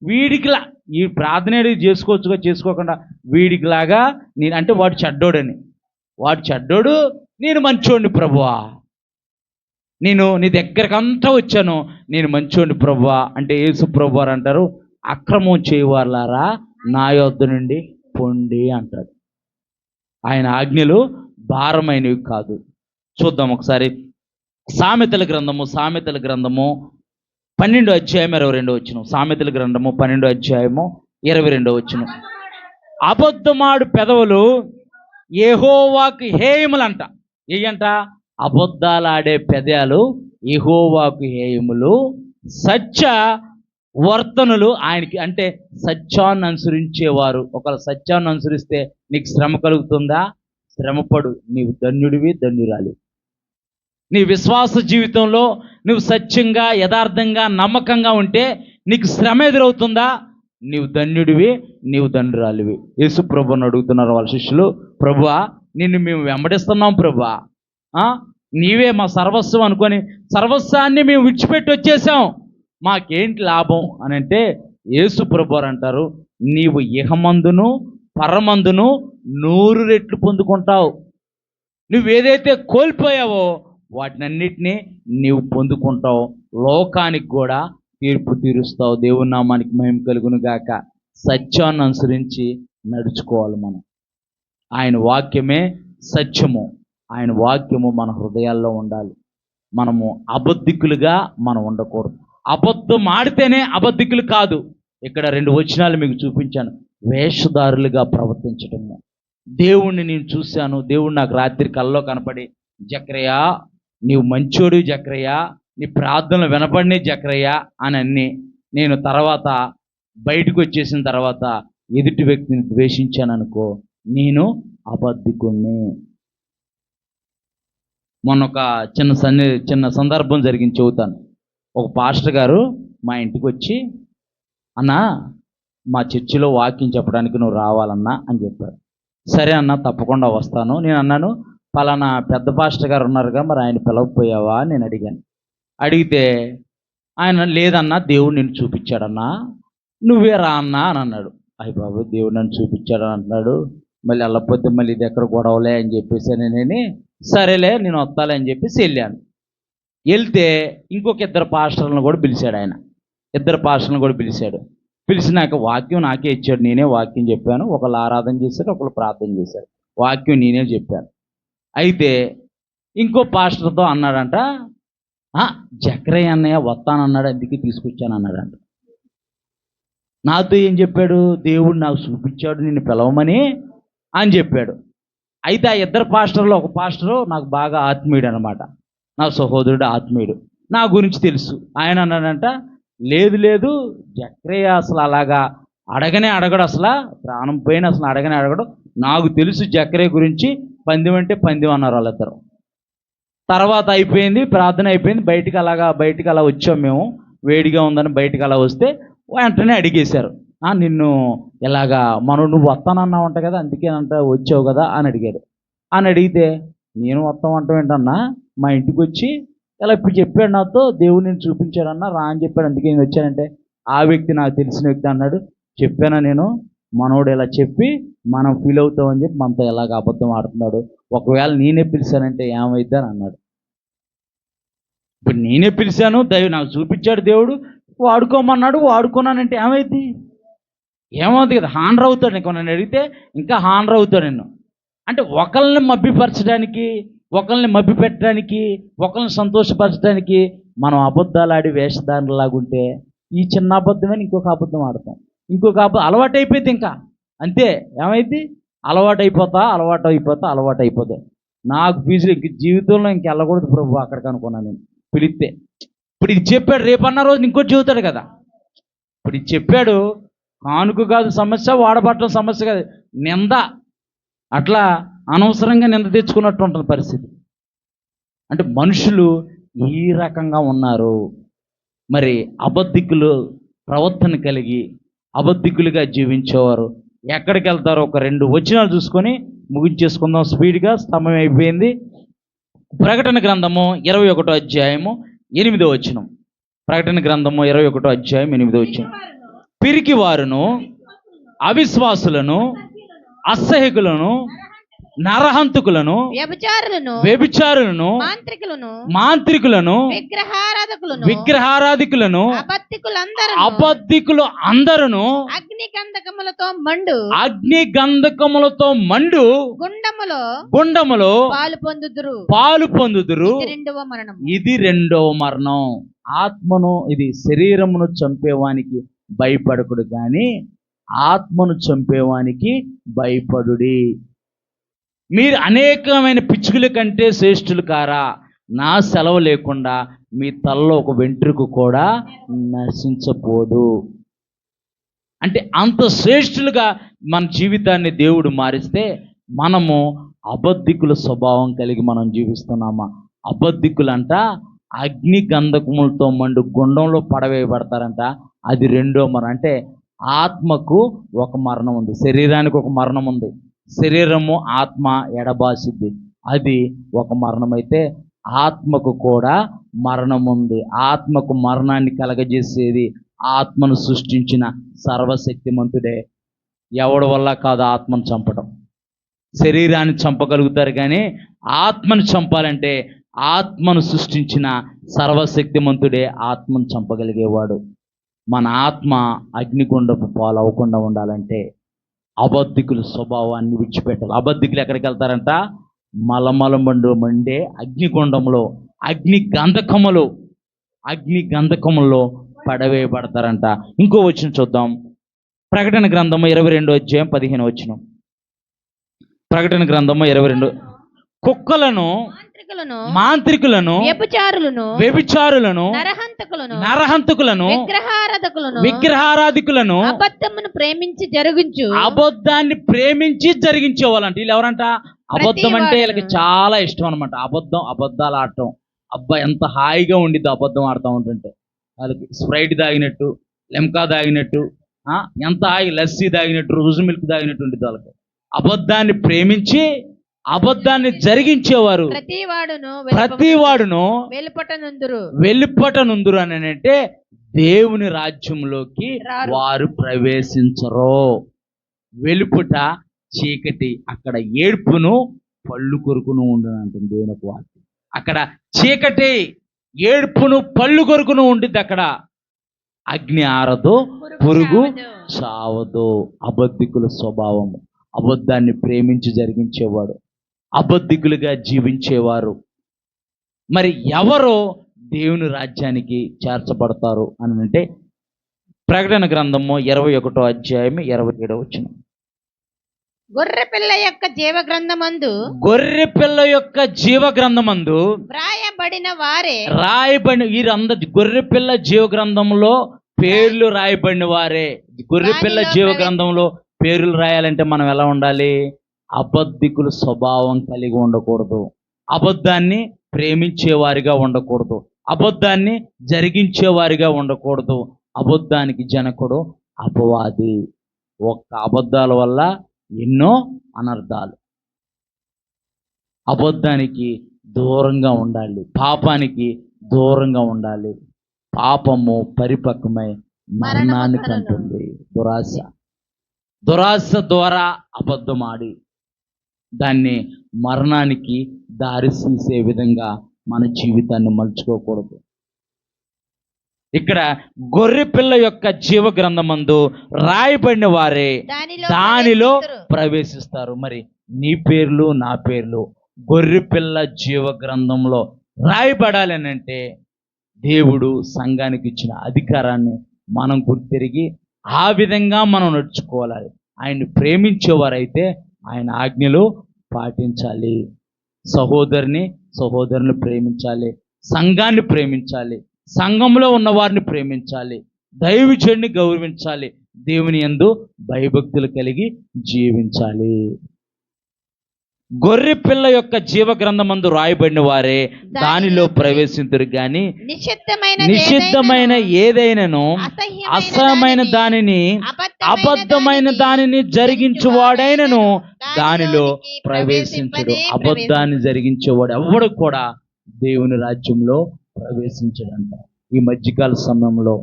వీడికిలా ఈ ప్రార్థన చేసుకోవచ్చుగా, చేసుకోకుండా వీడికిలాగా నేను అంటే వాడు చెడ్డోడని. వాడు చెడ్డోడు, నేను మంచోడిని ప్రభువా, నేను నీ దగ్గరకంతా వచ్చాను, నేను మంచోడిని ప్రభువా అంటే యేసు ప్రభు వారు అంటారు, అక్రమం చేయవారులారా నా యొద్ద నుండి పొండి అంటాడు. ఆయన ఆజ్ఞలు భారమైనవి కాదు. చూద్దాం ఒకసారి సామెతల గ్రంథము 12 అధ్యాయం 22 వచనం. సామెతల గ్రంథము 12 అధ్యాయము 22 వచనం. అబద్ధమాడు పెదవులు యెహోవాకు హేయములంట. ఏంట? అబద్ధాలాడే పెదాలు యెహోవాకు హేయములు. సత్య వర్తనులు ఆయనకి అంటే సత్యాన్ని అనుసరించేవారు. ఒకవేళ సత్యాన్ని అనుసరిస్తే నీకు శ్రమ కలుగుతుందా? శ్రమపడు, నీవు ధన్యుడివి, ధన్యురాలి. నీ విశ్వాస జీవితంలో నువ్వు సత్యంగా, యథార్థంగా, నమ్మకంగా ఉంటే నీకు శ్రమ ఎదురవుతుందా? నీవు ధన్యుడివి, నీవు ధన్యురాలివి. యేసు ప్రభుని అడుగుతున్నారు వాళ్ళ శిష్యులు, ప్రభువా నిన్ను మేము వెంబడిస్తున్నాం ప్రభువా, నీవే మా సర్వస్వం అనుకొని సర్వస్వాన్ని మేము విడిచిపెట్టి వచ్చేసాం, మాకేంటి లాభం అని అంటే యేసు ప్రభు అంటారు, నీవు ఇహమందును పరమందును 100 రెట్లు పొందుకుంటావు. నువ్వేదైతే కోల్పోయావో వాటినన్నిటినీ నీవు పొందుకుంటావు, లోకానికి కూడా తీర్పు తీరుస్తావు. దేవుని నామానికి మహిమ కలుగును గాక. సత్యాన్ని అనుసరించి నడుచుకోవాలి మనం. ఆయన వాక్యమే సత్యము. ఆయన వాక్యము మన హృదయాల్లో ఉండాలి. మనము అబద్ధికులుగా మనం ఉండకూడదు. అబద్ధం ఆడితేనే అబద్ధికులు కాదు. ఇక్కడ 2 వచనాలు మీకు చూపించాను. వేషధారులుగా ప్రవర్తించటము. దేవుణ్ణి నేను చూశాను, దేవుడు నాకు రాత్రి కల్లో కనపడి, జకర్యా నీవు మంచోడు జకర్యా, నీ ప్రార్థనలు వినపడినే జకర్యా అని అన్ని నేను తర్వాత బయటకు వచ్చేసిన తర్వాత ఎదుటి వ్యక్తిని ద్వేషించాను అనుకో, నేను అబద్ధికుణ్ణి. మొన్న ఒక చిన్న సందర్భం జరిగింది, చెబుతాను. ఒక పాస్టర్ గారు మా ఇంటికి వచ్చి, అన్నా మా చర్చిలో వాక్యం చెప్పడానికి నువ్వు రావాలన్నా అని చెప్పారు. సరే అన్న, తప్పకుండా వస్తాను. నేను అన్నాను, పలానా పెద్ద పాస్టర్ గారు ఉన్నారుగా, మరి ఆయన పిలవకపోయావా అని నేను అడిగాను. అడిగితే ఆయన లేదన్నా, దేవుడు నిన్ను చూపించాడన్నా, నువ్వే రా అన్నా అని అన్నాడు. అయ్య బాబు, దేవుడు నన్ను చూపించాడని అంటున్నాడు, మళ్ళీ వెళ్ళకపోతే మళ్ళీ ఇది ఎక్కడ గొడవలే అని చెప్పేసి నేను సరేలే నేను వస్తాలే అని చెప్పేసి వెళ్ళాను. వెళ్తే ఇంకొక 2 పాస్టర్లను కూడా పిలిచాడు ఆయన. 2 పాస్టర్లను కూడా పిలిచినాక వాక్యం నాకే ఇచ్చాడు. నేనే వాక్యం చెప్పాను. ఒకళ్ళు ఆరాధన చేశారు, ఒకళ్ళు ప్రార్థన చేశారు. వాక్యం నేనే చెప్పాను. అయితే ఇంకో పాస్టర్తో అన్నాడంట, జకరయ్య అన్నయ్య వస్తానన్నాడు, అందుకే తీసుకొచ్చాను అన్నాడంట. నాతో ఏం చెప్పాడు? దేవుడు నాకు చూపించాడు నిన్ను పిలవమని అని చెప్పాడు. అయితే ఆ 2 పాస్టర్లో ఒక పాస్టరు నాకు బాగా ఆత్మీయుడు అనమాట, నా సహోదరుడు ఆత్మీయుడు, నా గురించి తెలుసు. ఆయన అన్నాడంట, లేదు జకర్యా అసలు అలాగా అడగడు, అసలు ప్రాణం పోయిన అసలు అడగడు, నాకు తెలుసు జకర్యా గురించి, పందెం అంటే పందెం అన్నారు వాళ్ళిద్దరు. తర్వాత అయిపోయింది, ప్రార్థన అయిపోయింది, బయటికి అలా వచ్చాం మేము, వేడిగా ఉందని బయటికి అలా వస్తే వెంటనే అడిగేశారు, నిన్ను ఇలాగా నువ్వు వస్తానన్నావంట కదా, అందుకేనంట వచ్చావు కదా అని అడిగారు. అని అడిగితే నేను వస్తామంటాం ఏంటన్నా, మా ఇంటికి వచ్చి ఇలా ఇప్పుడు చెప్పాడు నాతో, దేవుడు నేను చూపించాడన్నా, రా అని చెప్పాడు, అందుకే నేను వచ్చానంటే ఆ వ్యక్తి నాకు తెలిసిన వ్యక్తి అన్నాడు. చెప్పానా నేను, మనోడు ఇలా చెప్పి మనం ఫీల్ అవుతామని చెప్పి మనతో ఎలాగ అబద్ధం ఆడుతున్నాడు, ఒకవేళ నేనే పిలిచానంటే ఏమైద్ది అని అన్నాడు. ఇప్పుడు నేనే పిలిచాను, దైవం నాకు చూపించాడు, దేవుడు వాడుకోమన్నాడు, వాడుకున్నానంటే ఏమైంది? ఏమవుతుంది కదా, హానర్ అవుతాడు. నీకు నన్ను అడిగితే ఇంకా హానర్ అవుతాడు నిన్ను. అంటే ఒకళ్ళని మభ్యపరచడానికి, ఒకళ్ళని మభ్యపెట్టడానికి, ఒకళ్ళని సంతోషపరచడానికి మనం అబద్ధాలు ఆడి వేషధారులాగుంటే ఈ చిన్న అబద్ధమే ఇంకొక అబద్ధం ఆడతాం, ఇంకొక అబద్ధం అలవాటు అయిపోయింది. ఇంకా అంతే, ఏమైంది? అలవాటు అయిపోతా. నాకు ఫీజులు ఇంక జీవితంలో ఇంక వెళ్ళకూడదు ప్రభు అక్కడికి అనుకున్నాను నేను. పిలిస్తే ఇప్పుడు ఇది చెప్పాడు, రేపన్న రోజు ఇంకోటి చెబుతాడు కదా. ఇప్పుడు ఇది చెప్పాడు, కానుక కాదు సమస్య, వాడబట్టడం సమస్య కాదు, నింద. అట్లా అనవసరంగా నింద తెచ్చుకున్నట్టు ఉంటుంది పరిస్థితి. అంటే మనుషులు ఈ రకంగా ఉన్నారు. మరి అబద్ధికులు ప్రవర్తన కలిగి అబద్ధికులుగా జీవించేవారు ఎక్కడికి వెళ్తారో ఒక 2 వచనాలు చూసుకొని ముగించేసుకుందాం స్పీడ్గా, సమయం అయిపోయింది. ప్రకటన గ్రంథము 21వ అధ్యాయము 8వ వచనం. ప్రకటన గ్రంథము 21వ అధ్యాయం 8వ వచనం. పిరికి వారును, అవిశ్వాసులను, అసహ్యకులను, నరహంతకులను, వ్యభిచారులను, మాంత్రికులను, విగ్రహారాధికులను, అబద్ధికులు అందరును అగ్ని గంధకములతో మండు గుండములో పాలు పొందుదురు. ఇది రెండవ మరణం. ఆత్మను, ఇది శరీరమును చంపేవానికి భయపడకుడు కానీ ఆత్మను చంపేవానికి భయపడుడి. మీరు అనేకమైన పిచ్చుకల కంటే శ్రేష్ఠులు కారా? నా సెలవు లేకుండా మీ తలలో ఒక వెంట్రుక కూడా నశించపోదు. అంటే అంత శ్రేష్ఠులుగా మన జీవితాన్ని దేవుడు మారిస్తే మనము అబద్ధికుల స్వభావం కలిగి మనం జీవిస్తున్నామా? అబద్ధికులంట అగ్ని గంధకములతో మండు గుండంలో పడవేయబడతారంట. అది రెండో మరణం. అంటే ఆత్మకు ఒక మరణం ఉంది, శరీరానికి ఒక మరణం ఉంది. శరీరము ఆత్మ ఎడబాసిద్ది, అది ఒక మరణం. అయితే ఆత్మకు కూడా మరణం ఉంది. ఆత్మకు మరణాన్ని కలగజేసేది ఆత్మను సృష్టించిన సర్వశక్తిమంతుడే. ఎవడి వల్ల కాదు ఆత్మను చంపడం. శరీరాన్ని చంపగలుగుతారు కానీ ఆత్మను చంపాలంటే ఆత్మను సృష్టించిన సర్వశక్తిమంతుడే ఆత్మను చంపగలిగేవాడు. మన ఆత్మ అగ్నిగుండపు పాలు అవ్వకుండా ఉండాలంటే అబద్ధికుల స్వభావాన్ని విడిచిపెట్టాలి. అబద్ధికులు ఎక్కడికి వెళ్తారంట? మలమలమండు మండే అగ్నిగుండంలో, అగ్ని గంధకములో పడవేయబడతారంట. ఇంకో వచనం చూద్దాం. ప్రకటన గ్రంథము 22వ అధ్యాయం 15వ వచనం. ప్రకటన గ్రంథము 22. కుక్కలను, మాంత్రికులను, వ్యభిచారులను, నరహంతకులను, విగ్రహారాధికులను, అబద్ధాన్ని ప్రేమించి జరిగించేవాళ్ళంట. వీళ్ళు ఎవరంట? అబద్ధం అంటే వీళ్ళకి చాలా ఇష్టం అనమాట. అబద్ధాలు ఆడటం. అబ్బా ఎంత హాయిగా ఉండిద్ది అబద్ధం ఆడుతూ ఉంటుంటే. వాళ్ళకి స్ప్రైట్ తాగినట్టు, లెమ్కా తాగినట్టు, ఎంత హాయి, లస్సీ తాగినట్టు, రుజు మిల్క్ తాగినట్టు ఉండిద్ది వాళ్ళకి. అబద్ధాన్ని ప్రేమించి అబద్ధాన్ని జరిగించేవారు ప్రతివాడును వెళ్ళిపటనుందురు అని అంటే దేవుని రాజ్యంలోకి వారు ప్రవేశించరు. వెలుపుట చీకటి, అక్కడ ఏడ్పును పళ్ళు కొరుకును ఉండును అంటుంది దేవుని వాక్యం. అక్కడ చీకటి, ఏడ్పును పళ్ళు కొరుకును ఉండిద్ది. అక్కడ అగ్ని ఆరదు, పురుగు చావదు. అబద్ధికుల స్వభావము. అబద్ధాన్ని ప్రేమించి జరిగించేవాడు, అబద్ధికులుగా జీవించేవారు. మరి ఎవరో దేవుని రాజ్యానికి చేర్చబడతారు అని అంటే ప్రకటన గ్రంథము 21వ అధ్యాయం 27వ వచనం. గొర్రెపిల్ల యొక్క జీవగ్రంథమందు రాయబడిన వీరందరూ గొర్రెపిల్ల జీవగ్రంథంలో పేర్లు రాయబడిన వారే. గొర్రెపిల్ల జీవగ్రంథంలో పేర్లు రాయాలంటే మనం ఎలా ఉండాలి? అబద్ధికుల స్వభావం కలిగి ఉండకూడదు, అబద్ధాన్ని ప్రేమించేవారిగా ఉండకూడదు, అబద్ధాన్ని జరిగించేవారిగా ఉండకూడదు. అబద్ధానికి జనకుడు అపవాది. ఒక్క అబద్ధాల వల్ల ఎన్నో అనర్థాలు. అబద్ధానికి దూరంగా ఉండాలి, పాపానికి దూరంగా ఉండాలి. పాపము పరిపక్వమై మరణానికి అంటుంది. దురాశ ద్వారా అబద్ధం ఆడి దాన్ని మరణానికి దారి తీసే విధంగా మన జీవితాన్ని మలుచుకోకూడదు. ఇక్కడ గొర్రె పిల్ల యొక్క జీవ గ్రంథమందు రాయబడిన వారే దానిలో ప్రవేశిస్తారు. మరి నీ పేర్లు నా పేర్లు గొర్రె పిల్ల జీవ గ్రంథంలో రాయబడాలి అని అంటే దేవుడు సంఘానికి ఇచ్చిన అధికారాన్ని మనం గుర్తిరిగి ఆ విధంగా మనం నడుచుకోవాలి. ఆయన్ని ప్రేమించేవారైతే ఆయన ఆజ్ఞలు పాటించాలి. సహోదరుని ప్రేమించాలి, సంఘాన్ని ప్రేమించాలి, సంఘంలో ఉన్న వారిని ప్రేమించాలి, దైవజనుని గౌరవించాలి, దేవుని యందు భయభక్తులు కలిగి జీవించాలి. గొర్రె పిల్ల యొక్క జీవ గ్రంథమందు రాయబడిన వారే దానిలో ప్రవేశింతురు గాని నిషిద్ధమైన ఏదైనను అసహ్యమైన దానిని అబద్ధమైన దానిని జరిగించువాడైనను దానిలో ప్రవేశించడు. అబద్ధాన్ని జరిగించేవాడు ఎవడు కూడా దేవుని రాజ్యంలో ప్రవేశించడంట. ఈ మధ్యకాల సమయంలో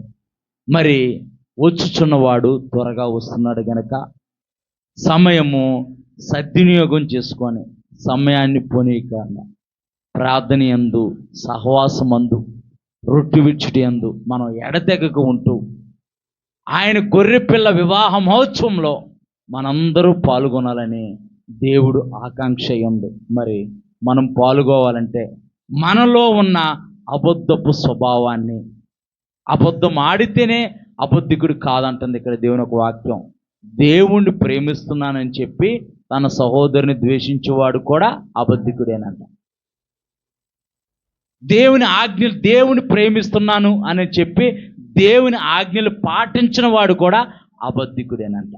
మరి వచ్చుచున్నవాడు త్వరగా వస్తున్నాడు గనక సమయము సద్వినియోగం చేసుకొని సమయాన్ని పోనీయకుండా ప్రార్థన యందు, సహవాసమందు, రొట్టె విచ్చుటి యందు మనం ఎడతెగక ఉంటూ ఆయన గొర్రెపిల్ల వివాహ మహోత్సవంలో మనందరూ పాల్గొనాలని దేవుడు ఆకాంక్ష ఉంది. మరి మనం పాల్గొవాలంటే మనలో ఉన్న అబద్ధపు స్వభావాన్ని, అబద్ధం ఆడితేనే అబద్ధికుడు కాదంటుంది ఇక్కడ దేవుని ఒక వాక్యం. దేవుణ్ణి ప్రేమిస్తున్నానని చెప్పి తన సహోదరుని ద్వేషించేవాడు కూడా అబద్ధికుడేనంట. దేవుని ప్రేమిస్తున్నాను అని చెప్పి దేవుని ఆజ్ఞలు పాటించిన వాడు కూడా అబద్ధికుడేనంట.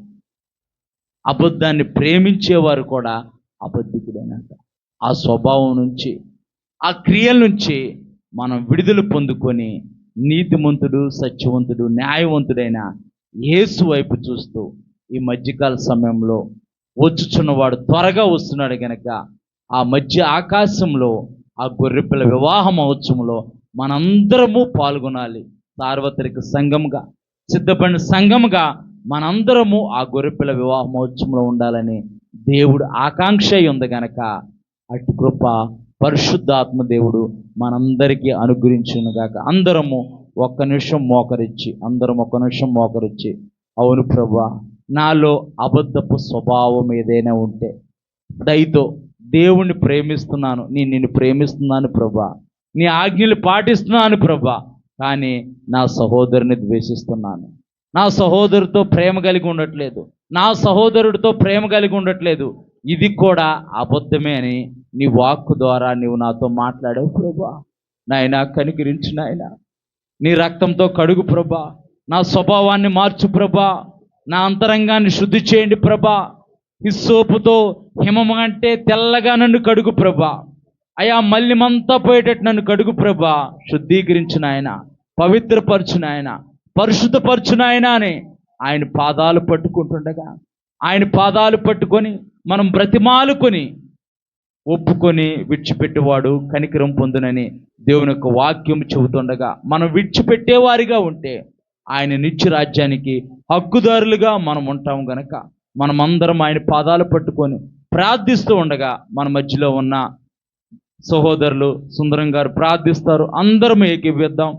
అబద్ధాన్ని ప్రేమించేవారు కూడా అబద్ధికుడేనంట. ఆ స్వభావం నుంచి, ఆ క్రియల నుంచి మనం విడుదల పొందుకొని నీతిమంతుడు, సత్యవంతుడు, న్యాయవంతుడైన యేసు వైపు చూస్తూ ఈ మధ్యకాల సమయంలో వచ్చుచున్నవాడు త్వరగా వస్తున్నాడు గనక ఆ మధ్య ఆకాశంలో ఆ గొర్రెపిల్ల వివాహ మహోత్సవంలో మనందరము పాల్గొనాలి. సార్వత్రిక సంఘముగా, సిద్ధపడిన సంఘముగా మనందరము ఆ గొర్రెపిల్ల వివాహ మహోత్సవంలో ఉండాలని దేవుడు ఆకాంక్ష ఉంది గనక అటు కృప పరిశుద్ధాత్మ దేవుడు మనందరికీ అనుగ్రహించునుగాక. అందరము ఒక్క నిమిషం మోకరించి అవును ప్రభువా, నాలో అబద్ధపు స్వభావం ఏదైనా ఉంటే దయతో దేవుణ్ణి ప్రేమిస్తున్నాను, నిన్ను ప్రేమిస్తున్నాను ప్రభా, నీ ఆజ్ఞలు పాటిస్తున్నాను ప్రభా, కానీ నా సహోదరుని ద్వేషిస్తున్నాను, నా సహోదరుడితో ప్రేమ కలిగి ఉండట్లేదు, ఇది కూడా అబద్ధమే అని నీ వాక్కు ద్వారా నీవు నాతో మాట్లాడావు ప్రభా. నాయనా కనికరించు నాయనా, నీ రక్తంతో కడుగు ప్రభా, నా స్వభావాన్ని మార్చు ప్రభా, నా అంతరంగాన్ని శుద్ధి చేయండి ప్రభా. హిస్సోపుతో హిమము అంటే తెల్లగా నన్ను కడుగు ప్రభా. అయా మల్లిమంతా పోయేటట్టు నన్ను కడుగు ప్రభా. శుద్ధీకరించు నాయన, పవిత్రపరచు నాయన, పరిశుద్ధపరచు నాయన అని ఆయన పాదాలు పట్టుకుంటుండగా, ఆయన పాదాలు పట్టుకొని మనం బ్రతిమాలుకొని ఒప్పుకొని విడిచిపెట్టేవాడు కనికరం పొందునని దేవుని యొక్క వాక్యం చెబుతుండగా మనం విడిచిపెట్టేవారిగా ఉంటే ఆయన నిత్య రాజ్యానికి హక్కుదారులుగా మనం ఉంటాం గనక మనమందరం ఆయన పాదాలు పట్టుకొని ప్రార్థిస్తూ ఉండగా మన మధ్యలో ఉన్న సహోదరులు సుందరం గారు ప్రార్థిస్తారు. అందరం ఏకీవిద్దాం.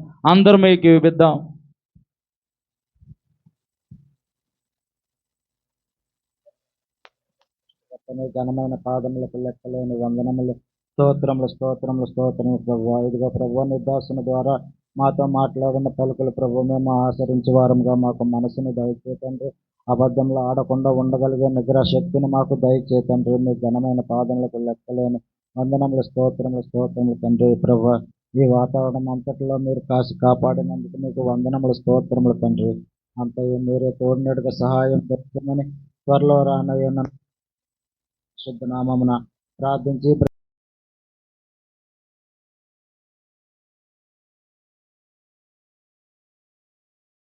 ఘనమైన పాదములకు లెక్కలేని వందనములు, స్తోత్రములు ప్రభు. ఇదిగో ప్రభు, నిర్దాసుని ద్వారా మాతో మాట్లాడిన పలుకులు ప్రభు మేము ఆచరించే వారంగా మాకు మనసుని దయచేతండి. అబద్ధంలో ఆడకుండా ఉండగలిగే నిగ్రహ శక్తిని మాకు దయచేతండి. మీ ఘనమైన పాదములకు లెక్కలేని వందనములు, స్తోత్రములు తండ్రి. ప్రభు, ఈ వాతావరణం అంతటిలో మీరు కాసి కాపాడినందుకు మీకు వందనములు, స్తోత్రములు తండ్రి. అంతయు మీరే తోడినట్టుగా సహాయం చేస్తామని త్వరలో రానయ్యున్న శుద్ధ నామమున ప్రార్థించి